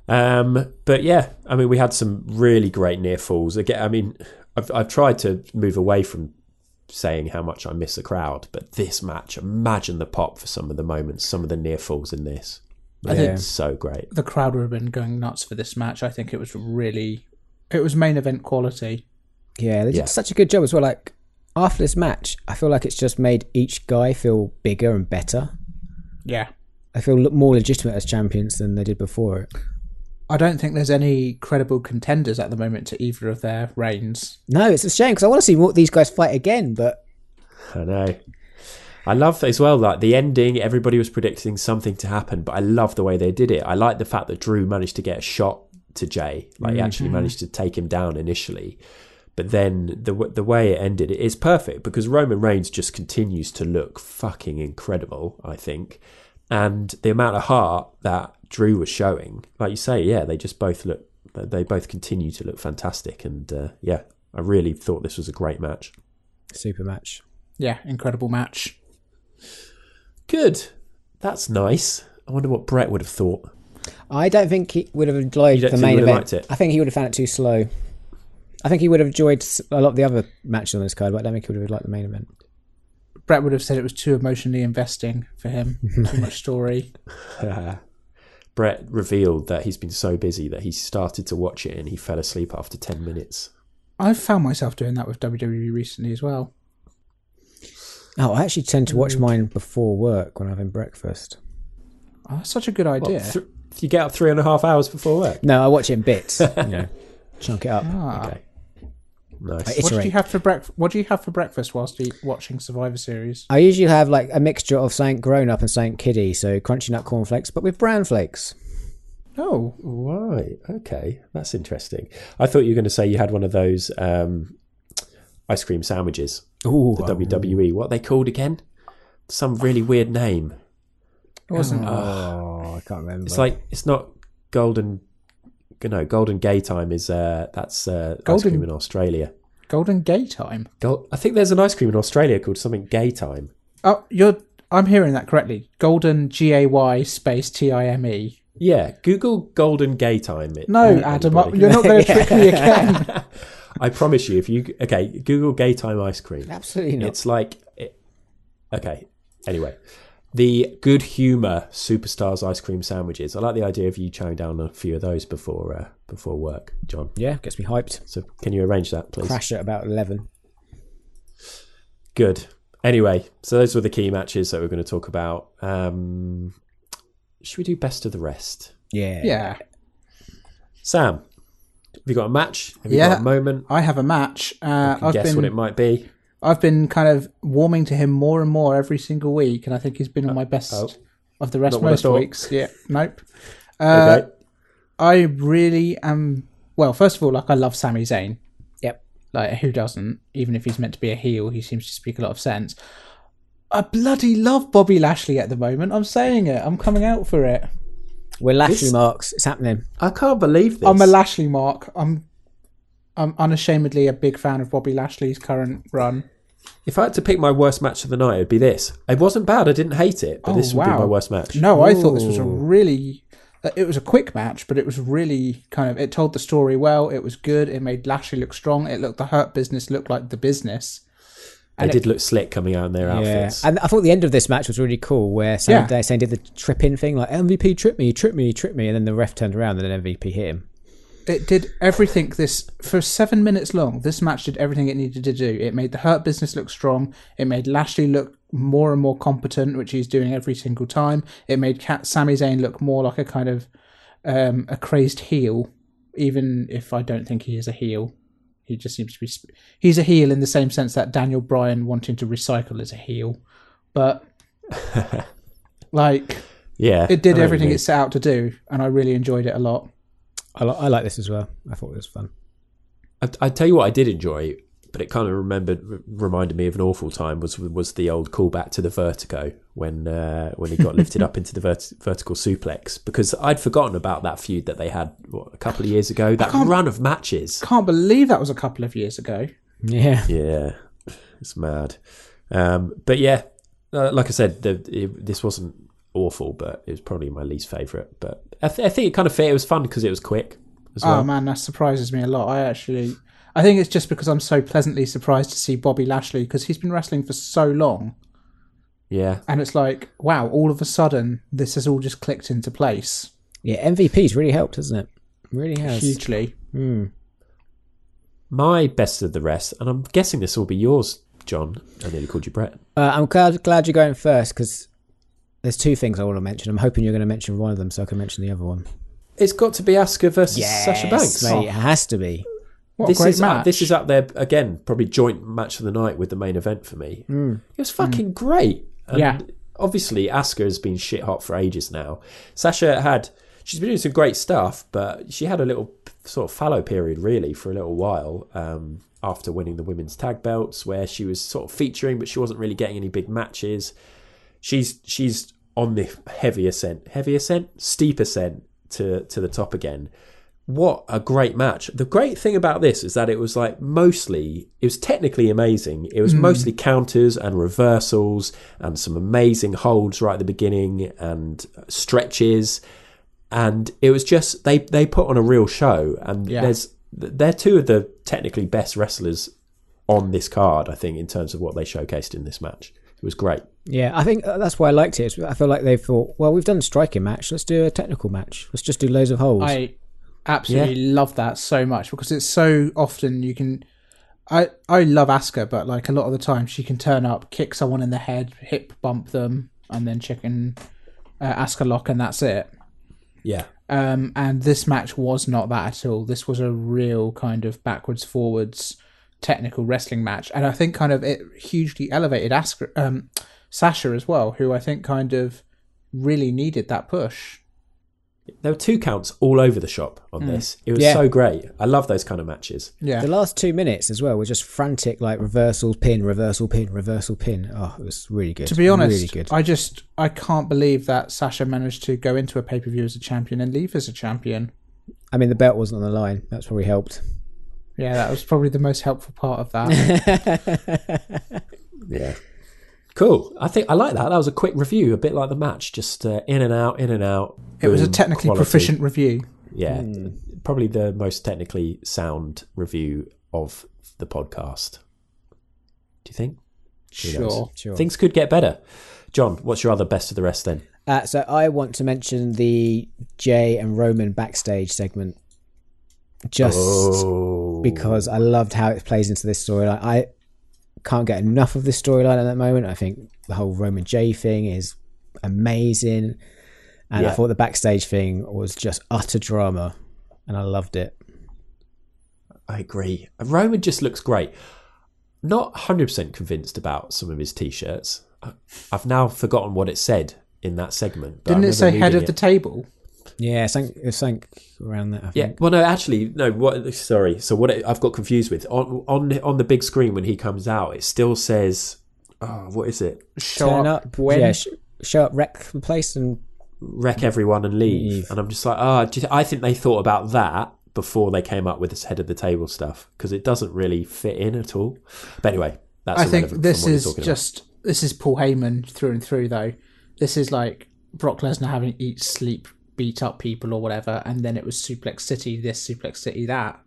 But yeah, I mean, we had some really great near falls. Again, I mean, I've tried to move away from saying how much I miss the crowd, but this match, imagine the pop for some of the moments, some of the near falls in this. I think It's so great. the crowd would have been going nuts for this match. I think it was main event quality. Yeah, they did such a good job as well. Like, after this match, I feel like it's just made each guy feel bigger and better. Yeah. I feel more legitimate as champions than they did before it. I don't think there's any credible contenders at the moment to either of their reigns. No, it's a shame because I want to see these guys fight again, but... I know. I love as well, like the ending, everybody was predicting something to happen, but I love the way they did it. I like the fact that Drew managed to get a shot to Jay, like he actually managed to take him down initially. But then the way it ended, it is perfect because Roman Reigns just continues to look fucking incredible, I think. And the amount of heart that Drew was showing, like you say, yeah, they both continue to look fantastic. And I really thought this was a great match. Super match. Yeah, incredible match. Good. That's nice. I wonder what Brett would have thought. I don't think he would have enjoyed the main event. Liked it? I think he would have found it too slow. I think he would have enjoyed a lot of the other matches on this card, but I don't think he would have liked the main event. Brett would have said it was too emotionally investing for him. Too much story. Brett revealed that he's been so busy that he started to watch it and he fell asleep after 10 minutes. I've found myself doing that with WWE recently as well. Oh, I actually tend to watch mine before work when I'm having breakfast. Oh, that's such a good idea. You get up 3.5 hours before work? No, I watch it in bits. Chunk it up. Okay. Nice. What do you have for breakfast whilst you're watching Survivor Series? I usually have like a mixture of something grown up and something kiddie, so crunchy nut cornflakes, but with bran flakes. Oh, right. Okay, that's interesting. I thought you were going to say you had one of those ice cream sandwiches. Ooh, the WWE. What are they called again? Some really weird name. it wasn't. Oh, I can't remember. It's like it's not golden. Golden Gay Time is that's ice cream in Australia. Golden Gay Time. I think there's an ice cream in Australia called something Gay Time. Oh, I'm hearing that correctly. Golden GAY space TIME. Yeah, Google Golden Gay Time. No, Adam, you're not going to trick me again. I promise you, Google Gay Time ice cream. Absolutely not. It's like, okay. Anyway, the Good Humour Superstars ice cream sandwiches. I like the idea of you chowing down a few of those before work, John. Yeah, gets me hyped. So can you arrange that, please? Crash at about 11. Good. Anyway, so those were the key matches that we're going to talk about. Should we do best of the rest? Yeah. Yeah. Sam, have you got a match? Have you got a moment? I have a match. I can guess what it might be. I've been kind of warming to him more and more every single week, and I think he's been on my best of the rest most weeks. Yeah, nope. Okay. I really am. Well, first of all, I love Sami Zayn. Yep. Who doesn't? Even if he's meant to be a heel, he seems to speak a lot of sense. I bloody love Bobby Lashley at the moment. I'm saying it. I'm coming out for it. We're Lashley marks. It's happening. I can't believe this. I'm a Lashley mark. I'm unashamedly a big fan of Bobby Lashley's current run. If I had to pick my worst match of the night, it would be this. It wasn't bad. I didn't hate it, but this would be my worst match. No, I thought this was a really... It was a quick match, but it was really it told the story well. It was good. It made Lashley look strong. The Hurt Business looked like the business. They did look slick coming out in their outfits. And I thought the end of this match was really cool, where Sami Zayn did the trip-in thing, like, MVP trip me, and then the ref turned around and then MVP hit him. It did everything for 7 minutes long. This match did everything it needed to do. It made the Hurt Business look strong. It made Lashley look more and more competent, which he's doing every single time. It made Sami Zayn look more like a kind of a crazed heel, even if I don't think he is a heel. He just seems to be... He's a heel in the same sense that Daniel Bryan wanting to recycle is a heel. But, it did everything it set out to do, and I really enjoyed it a lot. I like this as well. I thought it was fun. I tell you what I did enjoy, but it kind of reminded me of an awful time was the old callback to the Vertigo when he got lifted up into the vertical suplex, because I'd forgotten about that feud that they had a couple of years ago. That run of matches. Can't believe that was a couple of years ago. Yeah, it's mad. But yeah, like I said, this wasn't awful, but it was probably my least favourite. But I think it kind of fit. It was fun because it was quick as well. Oh man, that surprises me a lot. I think it's just because I'm so pleasantly surprised to see Bobby Lashley, because he's been wrestling for so long. Yeah. And it's like, wow, all of a sudden, this has all just clicked into place. Yeah, MVP's really helped, hasn't it? Really has. Hugely. My best of the rest, and I'm guessing this will be yours, John. I nearly called you Brett. I'm glad you're going first, because there's two things I want to mention. I'm hoping you're going to mention one of them so I can mention the other one. It's got to be Asuka versus Sasha Banks. Mate, it has to be. What a great match. This is up there, again, probably joint match of the night with the main event for me. It was fucking great. And obviously, Asuka has been shit hot for ages now. She's been doing some great stuff, but she had a little sort of fallow period, really, for a little while after winning the women's tag belts, where she was sort of featuring, but she wasn't really getting any big matches. She's on the steep ascent to the top again. What a great match. The great thing about this is that it was technically amazing. It was mostly counters and reversals and some amazing holds right at the beginning and stretches. And it was just, they put on a real show. And they're two of the technically best wrestlers on this card, I think, in terms of what they showcased in this match. It was great. Yeah, I think that's why I liked it. I feel like they thought, well, we've done a striking match. Let's do a technical match. Let's just do loads of holds. I absolutely love that so much, because it's so often you can... I love Asuka, but like a lot of the time she can turn up, kick someone in the head, hip bump them, and then chicken Asuka lock, and that's it. Yeah. And this match was not that at all. This was a real kind of backwards, forwards, technical wrestling match. And I think kind of it hugely elevated Sasha as well, who I think kind of really needed that push. There were 2 counts all over the shop on this. It was so great. I love those kind of matches. Yeah. The last 2 minutes as well were just frantic, like reversal, pin, reversal, pin, reversal, pin. Oh, it was really good. To be honest, really good. I can't believe that Sasha managed to go into a pay-per-view as a champion and leave as a champion. I mean, the belt wasn't on the line. That's probably helped. Yeah, that was probably the most helpful part of that. Yeah. Cool. I think I like that. That was a quick review, a bit like the match, just in and out. It was a technically proficient review. Yeah, probably the most technically sound review of the podcast. Do you think? Sure. Things could get better. John, what's your other best of the rest then? So I want to mention the Jay and Roman backstage segment, just because I loved how it plays into this storyline. I can't get enough of this storyline at that moment. I think the whole Roman Jay thing is amazing, and I thought the backstage thing was just utter drama, and I loved it. I agree. Roman just looks great. Not 100% convinced about some of his t-shirts. I've now forgotten what it said in that segment. Didn't it say head of the table? Yeah, it sank around that, I think. Yeah, well, no, actually, no. Sorry. So I've got confused with on the big screen when he comes out, it still says, what is it? Turn up when? Yeah, show up, wreck the place, and wreck everyone and leave. And I'm just like, I think they thought about that before they came up with this head of the table stuff, because it doesn't really fit in at all. But anyway, that's I think this is Paul Heyman through and through, though. This is like Brock Lesnar having eat, sleep, beat up people or whatever, and then it was Suplex City this, Suplex City that.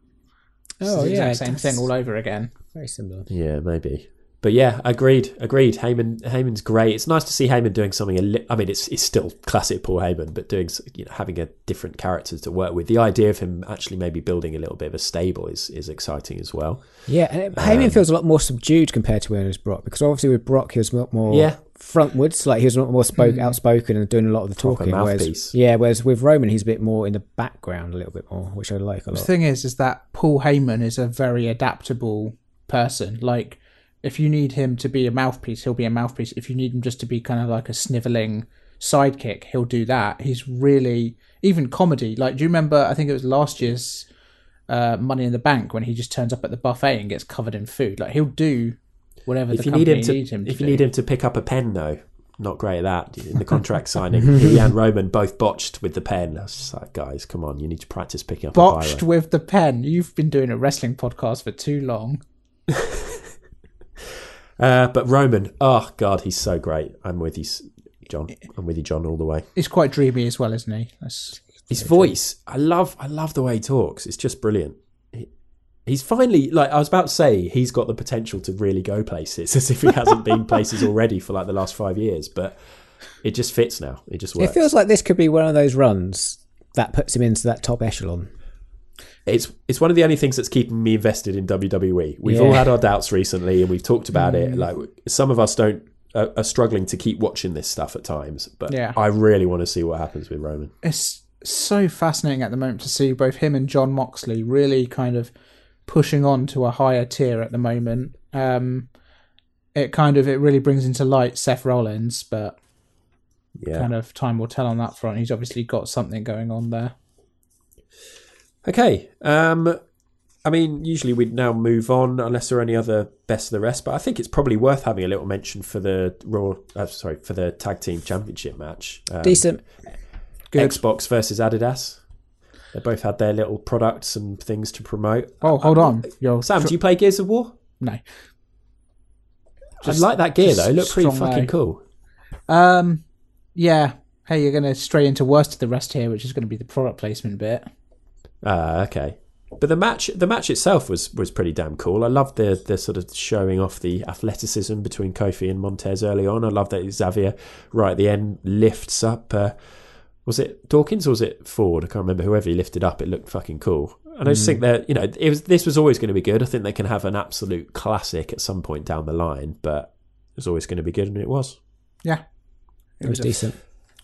Oh, the yeah, exact same thing all over again. Very similar. Yeah, maybe. But yeah, agreed. Heyman's great. It's nice to see Heyman doing something. I mean, it's still classic Paul Heyman, but doing, having a different character to work with. The idea of him actually maybe building a little bit of a stable is exciting as well. Yeah, and Heyman feels a lot more subdued compared to when it was Brock, because obviously with Brock he was a lot more frontwards, like he was a lot more outspoken and doing a lot of the talking. Whereas with Roman he's a bit more in the background, a little bit more, which I like a lot. The thing is that Paul Heyman is a very adaptable person. Like, if you need him to be a mouthpiece, he'll be a mouthpiece. If you need him just to be kind of like a snivelling sidekick, he'll do that. He's really, even comedy. Like, do you remember, I think it was last year's Money in the Bank when he just turns up at the buffet and gets covered in food. Like, he'll do whatever if the you company need him to, needs him to if you do. need him to pick up a pen, though, not great at that in the contract signing. He and Roman both botched with the pen. I was just like, guys, come on, you need to practice picking up Botched a biro. with the pen. You've been doing a wrestling podcast for too long. But Roman, oh God, he's so great. I'm with you, John. I'm with you, John, all the way. He's quite dreamy as well, isn't he? His voice, I love the way he talks. It's just brilliant. He's finally, like I was about to say, he's got the potential to really go places, as if he hasn't been places already for like the last 5 years. But it just fits now. It just works. It feels like this could be one of those runs that puts him into that top echelon. It's one of the only things that's keeping me invested in WWE. We've all had our doubts recently, and we've talked about it. Like, some of us are struggling to keep watching this stuff at times, but I really want to see what happens with Roman. It's so fascinating at the moment to see both him and Jon Moxley really kind of pushing on to a higher tier at the moment. It really brings into light Seth Rollins, but kind of time will tell on that front. He's obviously got something going on there. Okay. I mean, usually we'd now move on unless there are any other best of the rest, but I think it's probably worth having a little mention for the for the tag team championship match. Decent. Good. Xbox versus Adidas. They both had their little products and things to promote. Oh, hold on. Sam, do you play Gears of War? No. I like that gear though. It looked pretty strong fucking cool. Yeah. Hey, you're going to stray into worst of the rest here, which is going to be the product placement bit. Okay. But the match itself was pretty damn cool. I loved the sort of showing off the athleticism between Kofi and Montez early on. I loved that Xavier right at the end lifts up. Was it Dawkins or was it Ford? I can't remember. Whoever he lifted up, it looked fucking cool. And I just think that this was always going to be good. I think they can have an absolute classic at some point down the line, but it was always going to be good, and it was. Yeah, It was decent.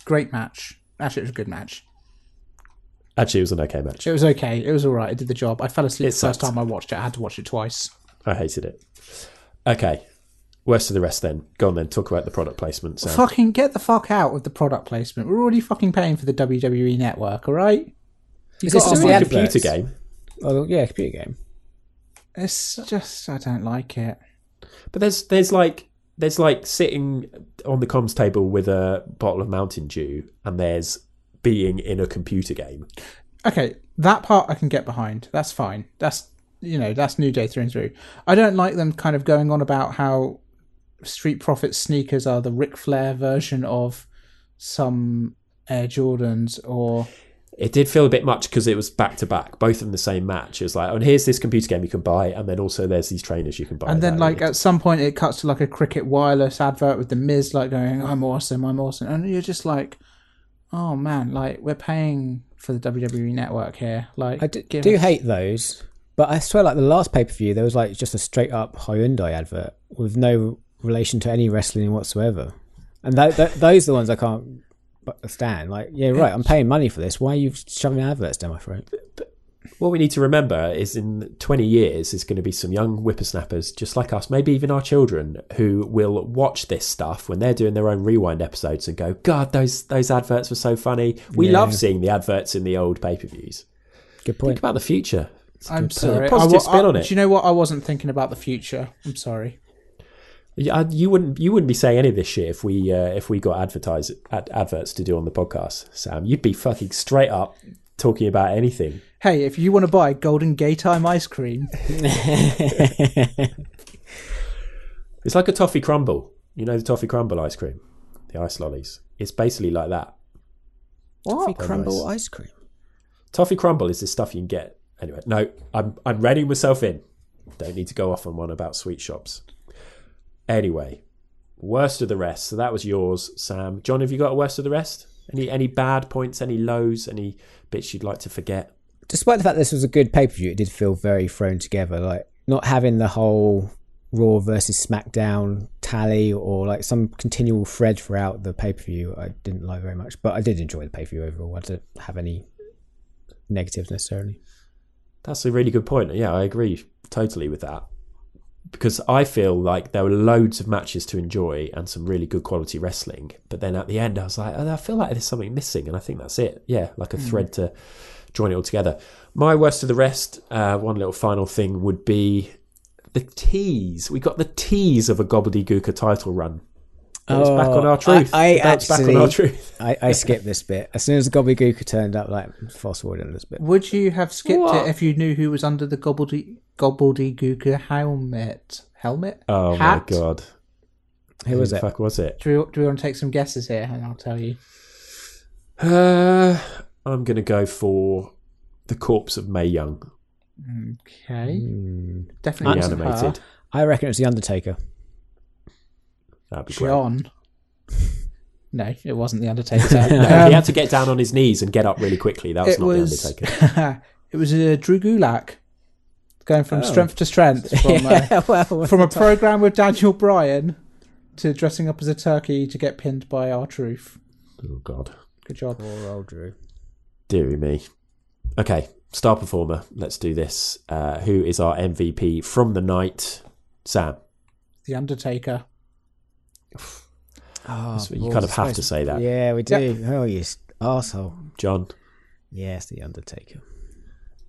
Great match. Actually, it was a good match. Actually, it was an okay match. It was okay. It was all right. It did the job. I fell asleep the first sucked. time I watched it. I had to watch it twice. I hated it. Okay. Worst of the rest then. Go on then. Talk about the product placement. Sam. Fucking get the fuck out with the product placement. We're already fucking paying for the WWE network, all right? Is this It's just a the computer adverts? game. Oh, yeah, computer game. It's just, I don't like it. But there's like sitting on the comms table with a bottle of Mountain Dew, and there's being in a computer game. Okay, that part I can get behind. That's fine. That's New Day through and through. I don't like them kind of going on about how Street Profits sneakers are the Ric Flair version of some Air Jordans, or... It did feel a bit much because it was back to back, both in the same match. It was like, oh, and here's this computer game you can buy, and then also there's these trainers you can buy. And then, like, at some point, it cuts to like a Cricket Wireless advert with the Miz like going, "I'm awesome, I'm awesome," and you're just like, "Oh man, like we're paying for the WWE network here." Like, I do hate those, but I swear, like the last pay per view, there was like just a straight up Hyundai advert with no relation to any wrestling whatsoever, and those are the ones I can't stand. Like, yeah, right, I'm paying money for this. Why are you shoving adverts down my throat? But what we need to remember is in 20 years, there's going to be some young whippersnappers just like us, maybe even our children, who will watch this stuff when they're doing their own rewind episodes and go, God, those adverts were so funny. We love seeing the adverts in the old pay-per-views. Good point. Think about the future. I'm sorry. Positive spin on it. Do you know what? I wasn't thinking about the future. I'm sorry. You wouldn't be saying any of this shit if we got adverts to do on the podcast, Sam. You'd be fucking straight up talking about anything. Hey, if you want to buy Golden Gay Time ice cream, it's like a toffee crumble. You know the toffee crumble ice cream, the ice lollies. It's basically like that. Toffee crumble nice. ice cream. Toffee crumble is this stuff you can get. Anyway, no, I'm reining myself in. Don't need to go off on one about sweet shops. Anyway, worst of the rest. So that was yours, Sam. John, have you got a worst of the rest? Any bad points, any lows, any bits you'd like to forget? Despite the fact this was a good pay-per-view, it did feel very thrown together. Like, not having the whole Raw versus SmackDown tally or like some continual thread throughout the pay-per-view, I didn't like very much. But I did enjoy the pay-per-view overall. I didn't have any negatives necessarily. That's a really good point. Yeah, I agree totally with that. Because I feel like there were loads of matches to enjoy and some really good quality wrestling. But then at the end, I was like, I feel like there's something missing. And I think that's it. Yeah, like a thread to join it all together. My worst of the rest, one little final thing would be the tease. We got the tease of a gobbledygooker title run. It's back on our truth. I skipped this bit. As soon as the gobbledygooker turned up, like, fast forward this bit. Would you have skipped it if you knew who was under the gobbledygooker helmet? Oh Hat? my god. Who was the it? fuck was it? Do we want to take some guesses here, and I'll tell you? I'm going to go for the corpse of Mae Young. Okay. Definitely wasn't Reanimated. her. I reckon it's the Undertaker. That'd be great. John. No, it wasn't the Undertaker. He had to get down on his knees and get up really quickly. That was not the Undertaker. It was Drew Gulak going from strength to strength from a program with Daniel Bryan to dressing up as a turkey to get pinned by R-Truth. Oh god. Good job. Poor old Drew. Deary me. Okay, star performer. Let's do this. Who is our MVP from the night? Sam. The Undertaker. You kind of have to say that. Yeah, we do. Yep. Oh, you arsehole. John. Yes, the Undertaker.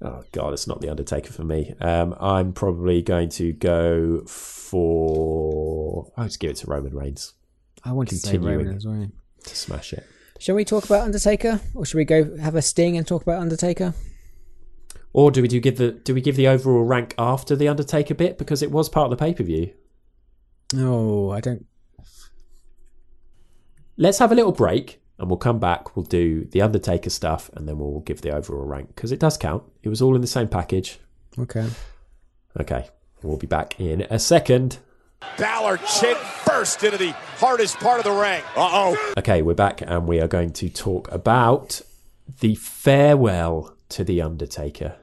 Oh god, it's not the Undertaker for me. I'm probably going to go for... I'll just give it to Roman Reigns. I want to say Roman as well. To smash it. Shall we talk about Undertaker, or should we go have a sting and talk about Undertaker? Or do we give the overall rank after the Undertaker bit, because it was part of the pay-per-view? No, I don't. Let's have a little break and we'll come back. We'll do the Undertaker stuff and then we'll give the overall rank, because it does count. It was all in the same package. Okay. We'll be back in a second. Balor chin first into the hardest part of the ring. Okay, we're back and we are going to talk about the farewell to the Undertaker.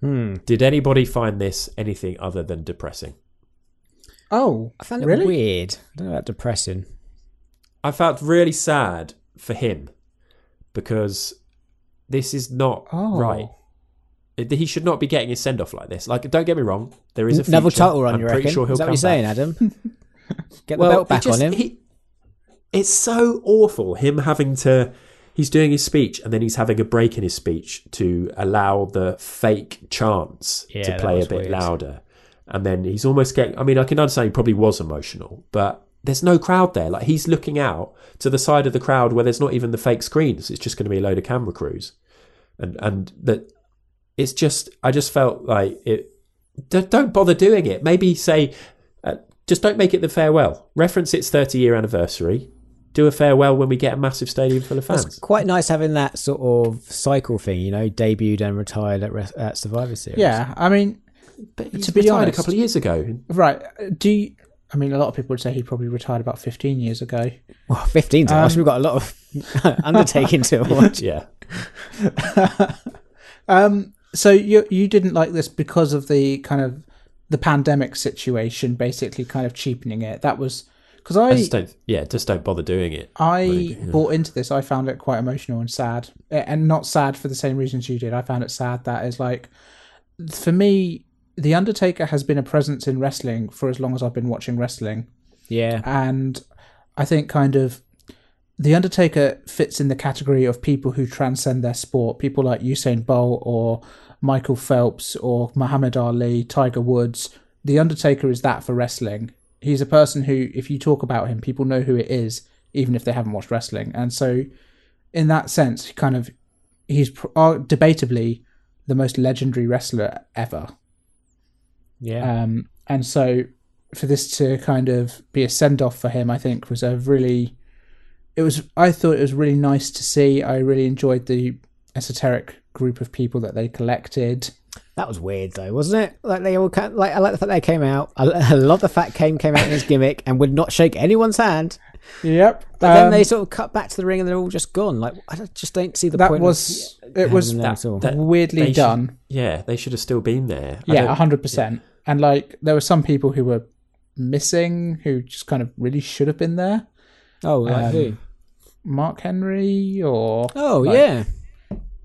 Did anybody find this anything other than depressing? Oh, I found it really weird. I don't know about depressing. I felt really sad for him because this is not right. He should not be getting his send-off like this. Like, don't get me wrong, there is a future. Another title run, you I'm pretty reckon? sure he'll is that come what you're saying, back. Adam? Get the belt back on him. It's so awful, him having to... He's doing his speech and then he's having a break in his speech to allow the fake chants to play a bit weird. louder. And then he's almost getting... I mean, I can understand he probably was emotional, but there's no crowd there. Like, he's looking out to the side of the crowd where there's not even the fake screens. It's just going to be a load of camera crews. And that... It's just... I just felt like it... Don't bother doing it. Maybe say... just don't make it the farewell. Reference its 30-year anniversary. Do a farewell when we get a massive stadium full of fans. It's quite nice having that sort of cycle thing, you know, debuted and retired at Survivor Series. Yeah, I mean, But to be honest, a couple of years ago. Right. I mean, a lot of people would say he probably retired about 15 years ago. Well, 15 times. We've got a lot of undertaking to watch. Yeah. So you didn't like this because of the kind of the pandemic situation, basically kind of cheapening it. That was because just don't bother doing it. I bought into this. I found it quite emotional and sad, and not sad for the same reasons you did. I found it sad that is like, for me, The Undertaker has been a presence in wrestling for as long as I've been watching wrestling. Yeah. And I think kind of The Undertaker fits in the category of people who transcend their sport. People like Usain Bolt or Michael Phelps or Muhammad Ali, Tiger Woods. The Undertaker is that for wrestling. He's a person who, if you talk about him, people know who it is, even if they haven't watched wrestling. And so, in that sense, he's debatably the most legendary wrestler ever. Yeah. And so, for this to kind of be a send-off for him, I think was I thought it was really nice to see. I really enjoyed the esoteric group of people that they collected. That was weird though, wasn't it? Like they all I like the fact they came out. I love the fact came out in his gimmick and would not shake anyone's hand. Yep. But then they sort of cut back to the ring and they're all just gone. Like I just don't see the point. It was weirdly done. They should have still been there. Yeah, 100%. And like there were some people who were missing who just kind of really should have been there. Oh, like who? Mark Henry or yeah.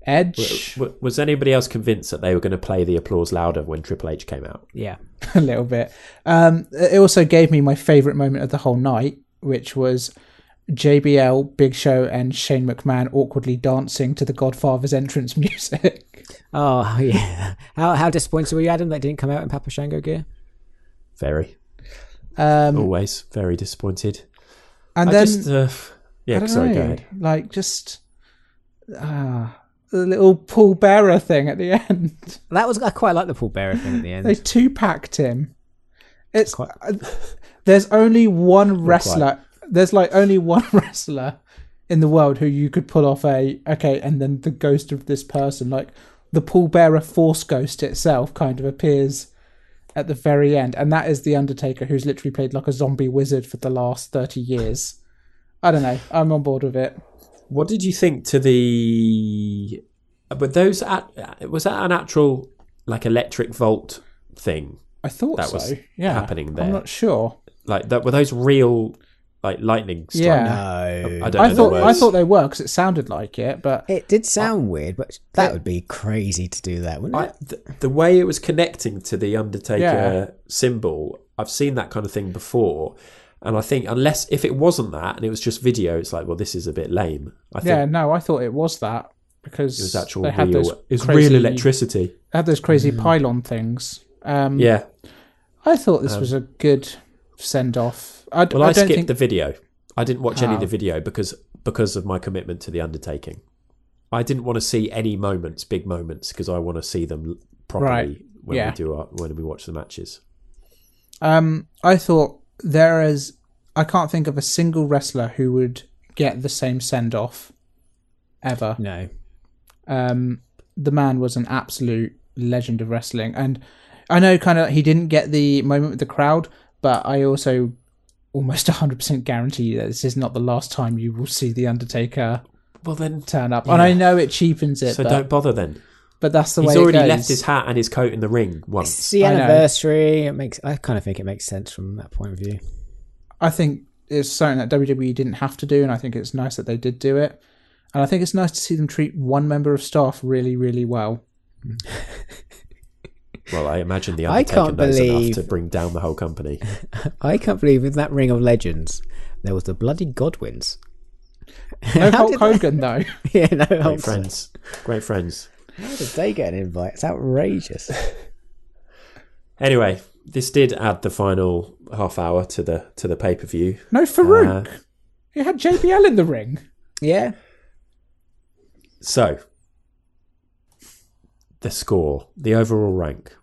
Edge. Was anybody else convinced that they were going to play the applause louder when Triple H came out? Yeah. A little bit. It also gave me my favourite moment of the whole night, which was JBL, Big Show, and Shane McMahon awkwardly dancing to the Godfather's entrance music. Oh, yeah. How disappointed were you, Adam, that didn't come out in Papa Shango gear? Very. Always very disappointed. And I then... just, sorry, go ahead. Like, just... the little Paul Bearer thing at the end. I quite like the Paul Bearer thing at the end. They 2-packed him. It's... there's only one wrestler... There's like only one wrestler in the world who you could pull off and then the ghost of this person, like the Paul Bearer Force Ghost itself kind of appears at the very end, and that is the Undertaker, who's literally played like a zombie wizard for the last 30 years. I don't know. I'm on board with it. What did you think to the... But those... Was that an actual like electric volt thing? I thought that so. was Yeah. happening there. I'm not sure. Like that, were those real... like lightning strikes? Yeah. No. I don't know I thought they were because it sounded like it, but It did sound weird, but that would be crazy to do that, wouldn't it? The way it was connecting to the Undertaker Yeah. symbol, I've seen that kind of thing before, and I think if it wasn't that and it was just video, it's like, well, this is a bit lame. I think I thought it was that because it was actual they had real. those It's crazy, real electricity. They had those crazy pylon things. Yeah. I thought this was a good send off. I Well, don't skipped think the video. I didn't watch any of the video because of my commitment to the undertaking. I didn't want to see any moments, big moments, because I want to see them properly when we watch the matches. I thought I can't think of a single wrestler who would get the same send off ever. No. The man was an absolute legend of wrestling, and I know kind of he didn't get the moment with the crowd, but I also almost 100% guarantee you that this is not the last time you will see the Undertaker turn up. Yeah. And I know it cheapens it, so don't bother then. But that's the way he's it already goes. left his hat and his coat in the ring once. It's the anniversary. I kind of think it makes sense from that point of view. I think it's something that WWE didn't have to do, and I think it's nice that they did do it. And I think it's nice to see them treat one member of staff really, really well. Well, I imagine the Undertaker knows enough to bring down the whole company. I can't believe in that Ring of Legends there was the bloody Godwins. No Hulk Hogan, though. Yeah, no Great friends. Great friends. How did they get an invite? It's outrageous. Anyway, this did add the final half hour to the pay-per-view. No, Farouk. He had JBL in the ring. Yeah. So, the score, the overall rank,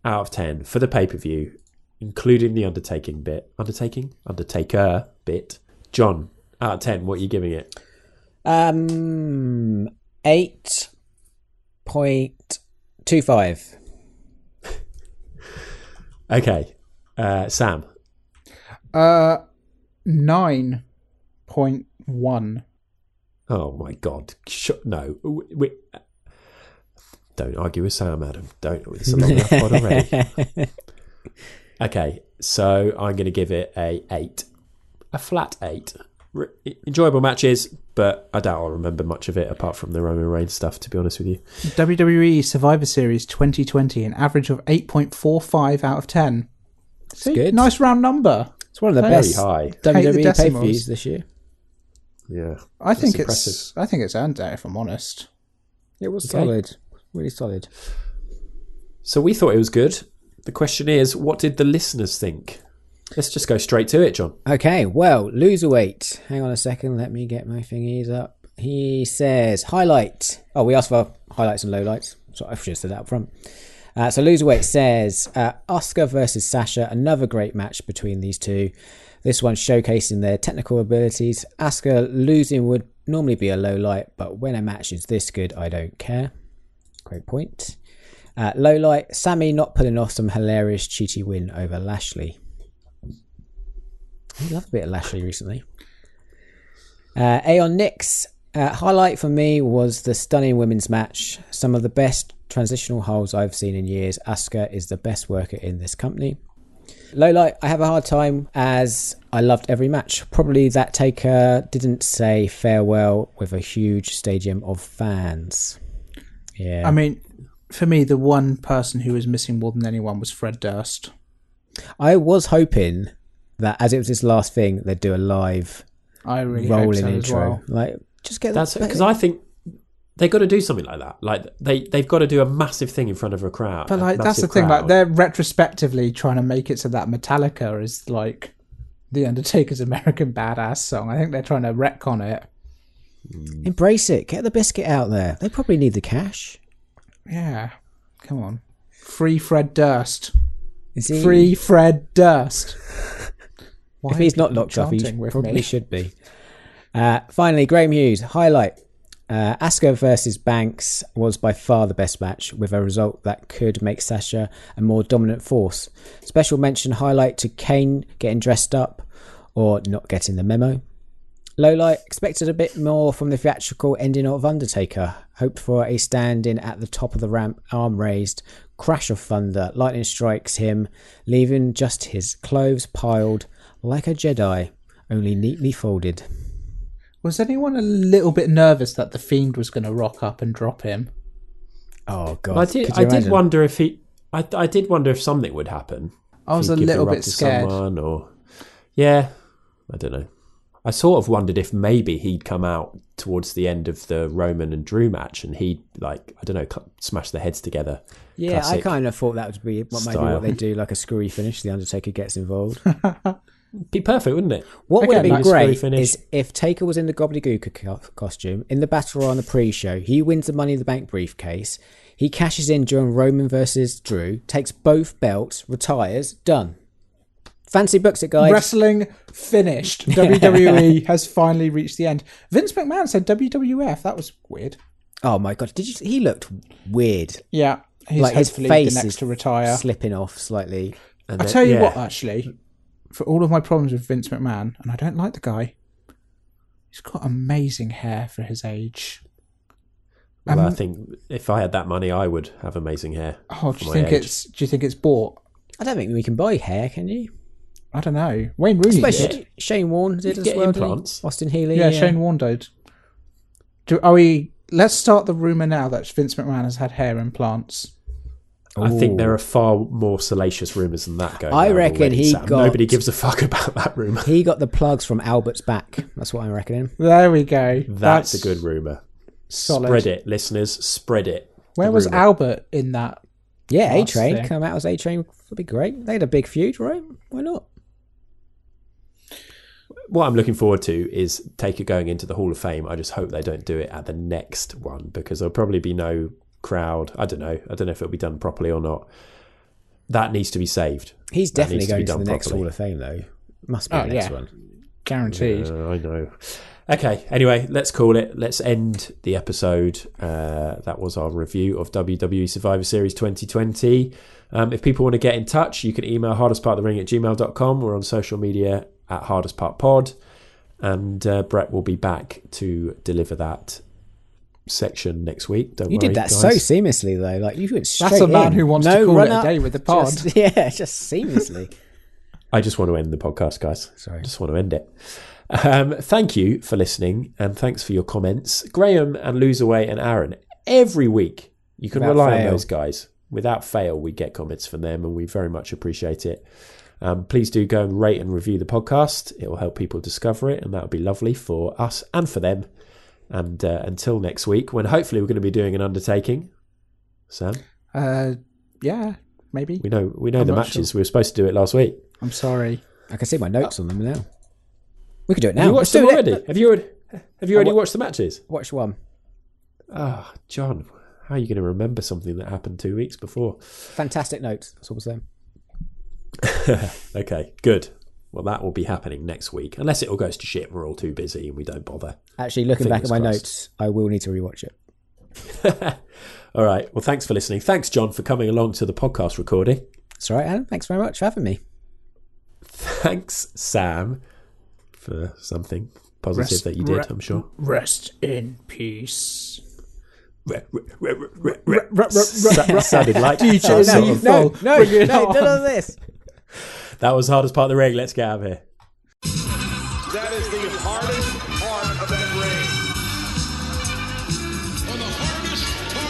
out of 10 for the pay-per-view, including the Undertaker bit. John, out of 10, what are you giving it? 8.25. Okay. Sam? 9.1. Oh my God. No. Don't argue with Sam, Adam. It's a long enough pod already. Okay, so I'm going to give it a 8. A flat 8. Enjoyable matches, but I doubt I'll remember much of it apart from the Roman Reigns stuff, to be honest with you. WWE Survivor Series 2020, an average of 8.45 out of 10. See, good. Nice round number. It's one of the Very best high. WWE pay-per-views this year. Yeah. I think impressive. it's earned it, if I'm honest. It was solid. Really solid. So we thought it was good. The question is, what did the listeners think? Let's just go straight to it, John. Okay, well, loserweight. Hang on a second, let me get my thingies up. He says, highlight. Oh, we asked for highlights and lowlights. So I should have said that up front. So loserweight says, Asuka versus Sasha, another great match between these two. This one showcasing their technical abilities. Asuka losing would normally be a low light, but when a match is this good, I don't care. Great point. Low light, Sammy not pulling off some hilarious cheaty win over Lashley. I love a bit of Lashley recently. Aeon Nix, highlight for me was the stunning women's match. Some of the best transitional holds I've seen in years. Asuka is the best worker in this company. Low light, I have a hard time as I loved every match. Probably that Taker didn't say farewell with a huge stadium of fans. Yeah. I mean, for me, the one person who was missing more than anyone was Fred Durst. I was hoping that as it was his last thing, they'd do a live I really hope rolling so as intro. well. Like, just get That's because I think they've got to do something like that. Like they've got to do a massive thing in front of a crowd. But like that's the thing. Like they're retrospectively trying to make it so that Metallica is like the Undertaker's American Badass song. I think they're trying to retcon it. embrace it. Get the biscuit out there. They probably need the cash. Yeah, come on. Free Fred Durst. Is he? Free Fred Durst. Why If he's are not people locked up, he chanting with probably me? should be. Finally, Graham Hughes highlight. Asuka versus Banks was by far the best match, with a result that could make Sasha a more dominant force. Special mention highlight to Kane getting dressed up or not getting the memo. Lowlight, expected a bit more from the theatrical ending of Undertaker. Hoped for a stand-in at the top of the ramp, arm raised, crash of thunder, lightning strikes him, leaving just his clothes piled like a Jedi, only neatly folded. Was anyone a little bit nervous that the Fiend was going to rock up and drop him? Oh god! I did wonder if I did wonder if something would happen. I was a little bit scared. Yeah, I don't know. I sort of wondered if maybe he'd come out towards the end of the Roman and Drew match and he'd, like, I don't know, smash their heads together. Yeah, Classic I kind of thought that would be maybe what they do, like a screwy finish. The Undertaker gets involved. Be perfect, wouldn't it? What would have been like great finish. is if Taker was in the gobbledygooker costume in the Battle Royal on the pre-show. He wins the Money in the Bank briefcase. He cashes in during Roman versus Drew, takes both belts, retires, done. Fancy books it, guys. Wrestling finished. WWE has finally reached the end. Vince McMahon said WWF. That was weird. Oh my god! Did you? He looked weird. Yeah, he's Like his hopefully face the next is to retire. slipping off slightly. And I tell you what, actually, for all of my problems with Vince McMahon, and I don't like the guy, he's got amazing hair for his age. Well, I think if I had that money, I would have amazing hair. Oh, do you think it's bought? I don't think we can buy hair, can you? I don't know. Wayne Rooney did. Shane Warne did as get well. implants. Austin Healy. Yeah, Shane Warne did. Let's start the rumour now that Vince McMahon has had hair implants. I think there are far more salacious rumours than that going. I around reckon already, he Sam. got- Nobody gives a fuck about that rumour. He got the plugs from Albert's back. That's what I'm reckoning. There we go. That's a good rumour. solid. Spread it, listeners. Spread it. Where was Albert in that? Yeah, last A-Train. thing? Come out as A-Train would be great. They had a big feud, right? Why not? What I'm looking forward to is Taker going into the Hall of Fame. I just hope they don't do it at the next one because there'll probably be no crowd. I don't know if it'll be done properly or not. That needs to be saved. He's That definitely needs to going be to the done next properly. Hall of Fame, though. Must be Oh, the next yeah. one. Guaranteed. I know. Okay, anyway, let's call it. Let's end the episode. That was our review of WWE Survivor Series 2020. If people want to get in touch, you can email hardestpartofthering@gmail.com. We're on social media at hardestpartpod. And Brett will be back to deliver that section next week. Don't You worry, did that guys. so seamlessly, though. Like, you went straight That's a man in. who wants No to call run it a up, day with the pod. Just seamlessly. I just want to end the podcast, guys. Sorry. I just want to end it. Thank you for listening and thanks for your comments. Graham and Loserway and Aaron, every week you can Without rely fail. on those guys. Without fail, we get comments from them and we very much appreciate it. Please do go and rate and review the podcast. It will help people discover it and that would be lovely for us and for them. And until next week, when hopefully we're going to be doing an undertaking. Sam? Yeah, maybe. We know I'm the not matches. We were supposed to do it last week. I'm sorry. I can see my notes on them now. We could do it now. Have you watched Let's them do it. already? Have you already watched the matches? Watch one. Ah, John, how are you going to remember something that happened 2 weeks before? Fantastic notes. That's all I'm saying. Okay, good. Well, that will be happening next week, unless it all goes to shit and we're all too busy and we don't bother. Actually, looking back at my Fingers notes, I will need to rewatch it. All right. Well, thanks for listening. Thanks, John, for coming along to the podcast recording. That's all right, Adam. Thanks very much for having me. Thanks, Sam, for something positive that you did, I'm sure. Rest in peace. Sounded like DJ some sort of- Lethal. Bring it on. none of this. That was Hardest Part of the Ring. Let's get out of here. That is the hardest part of that ring. For the hardest part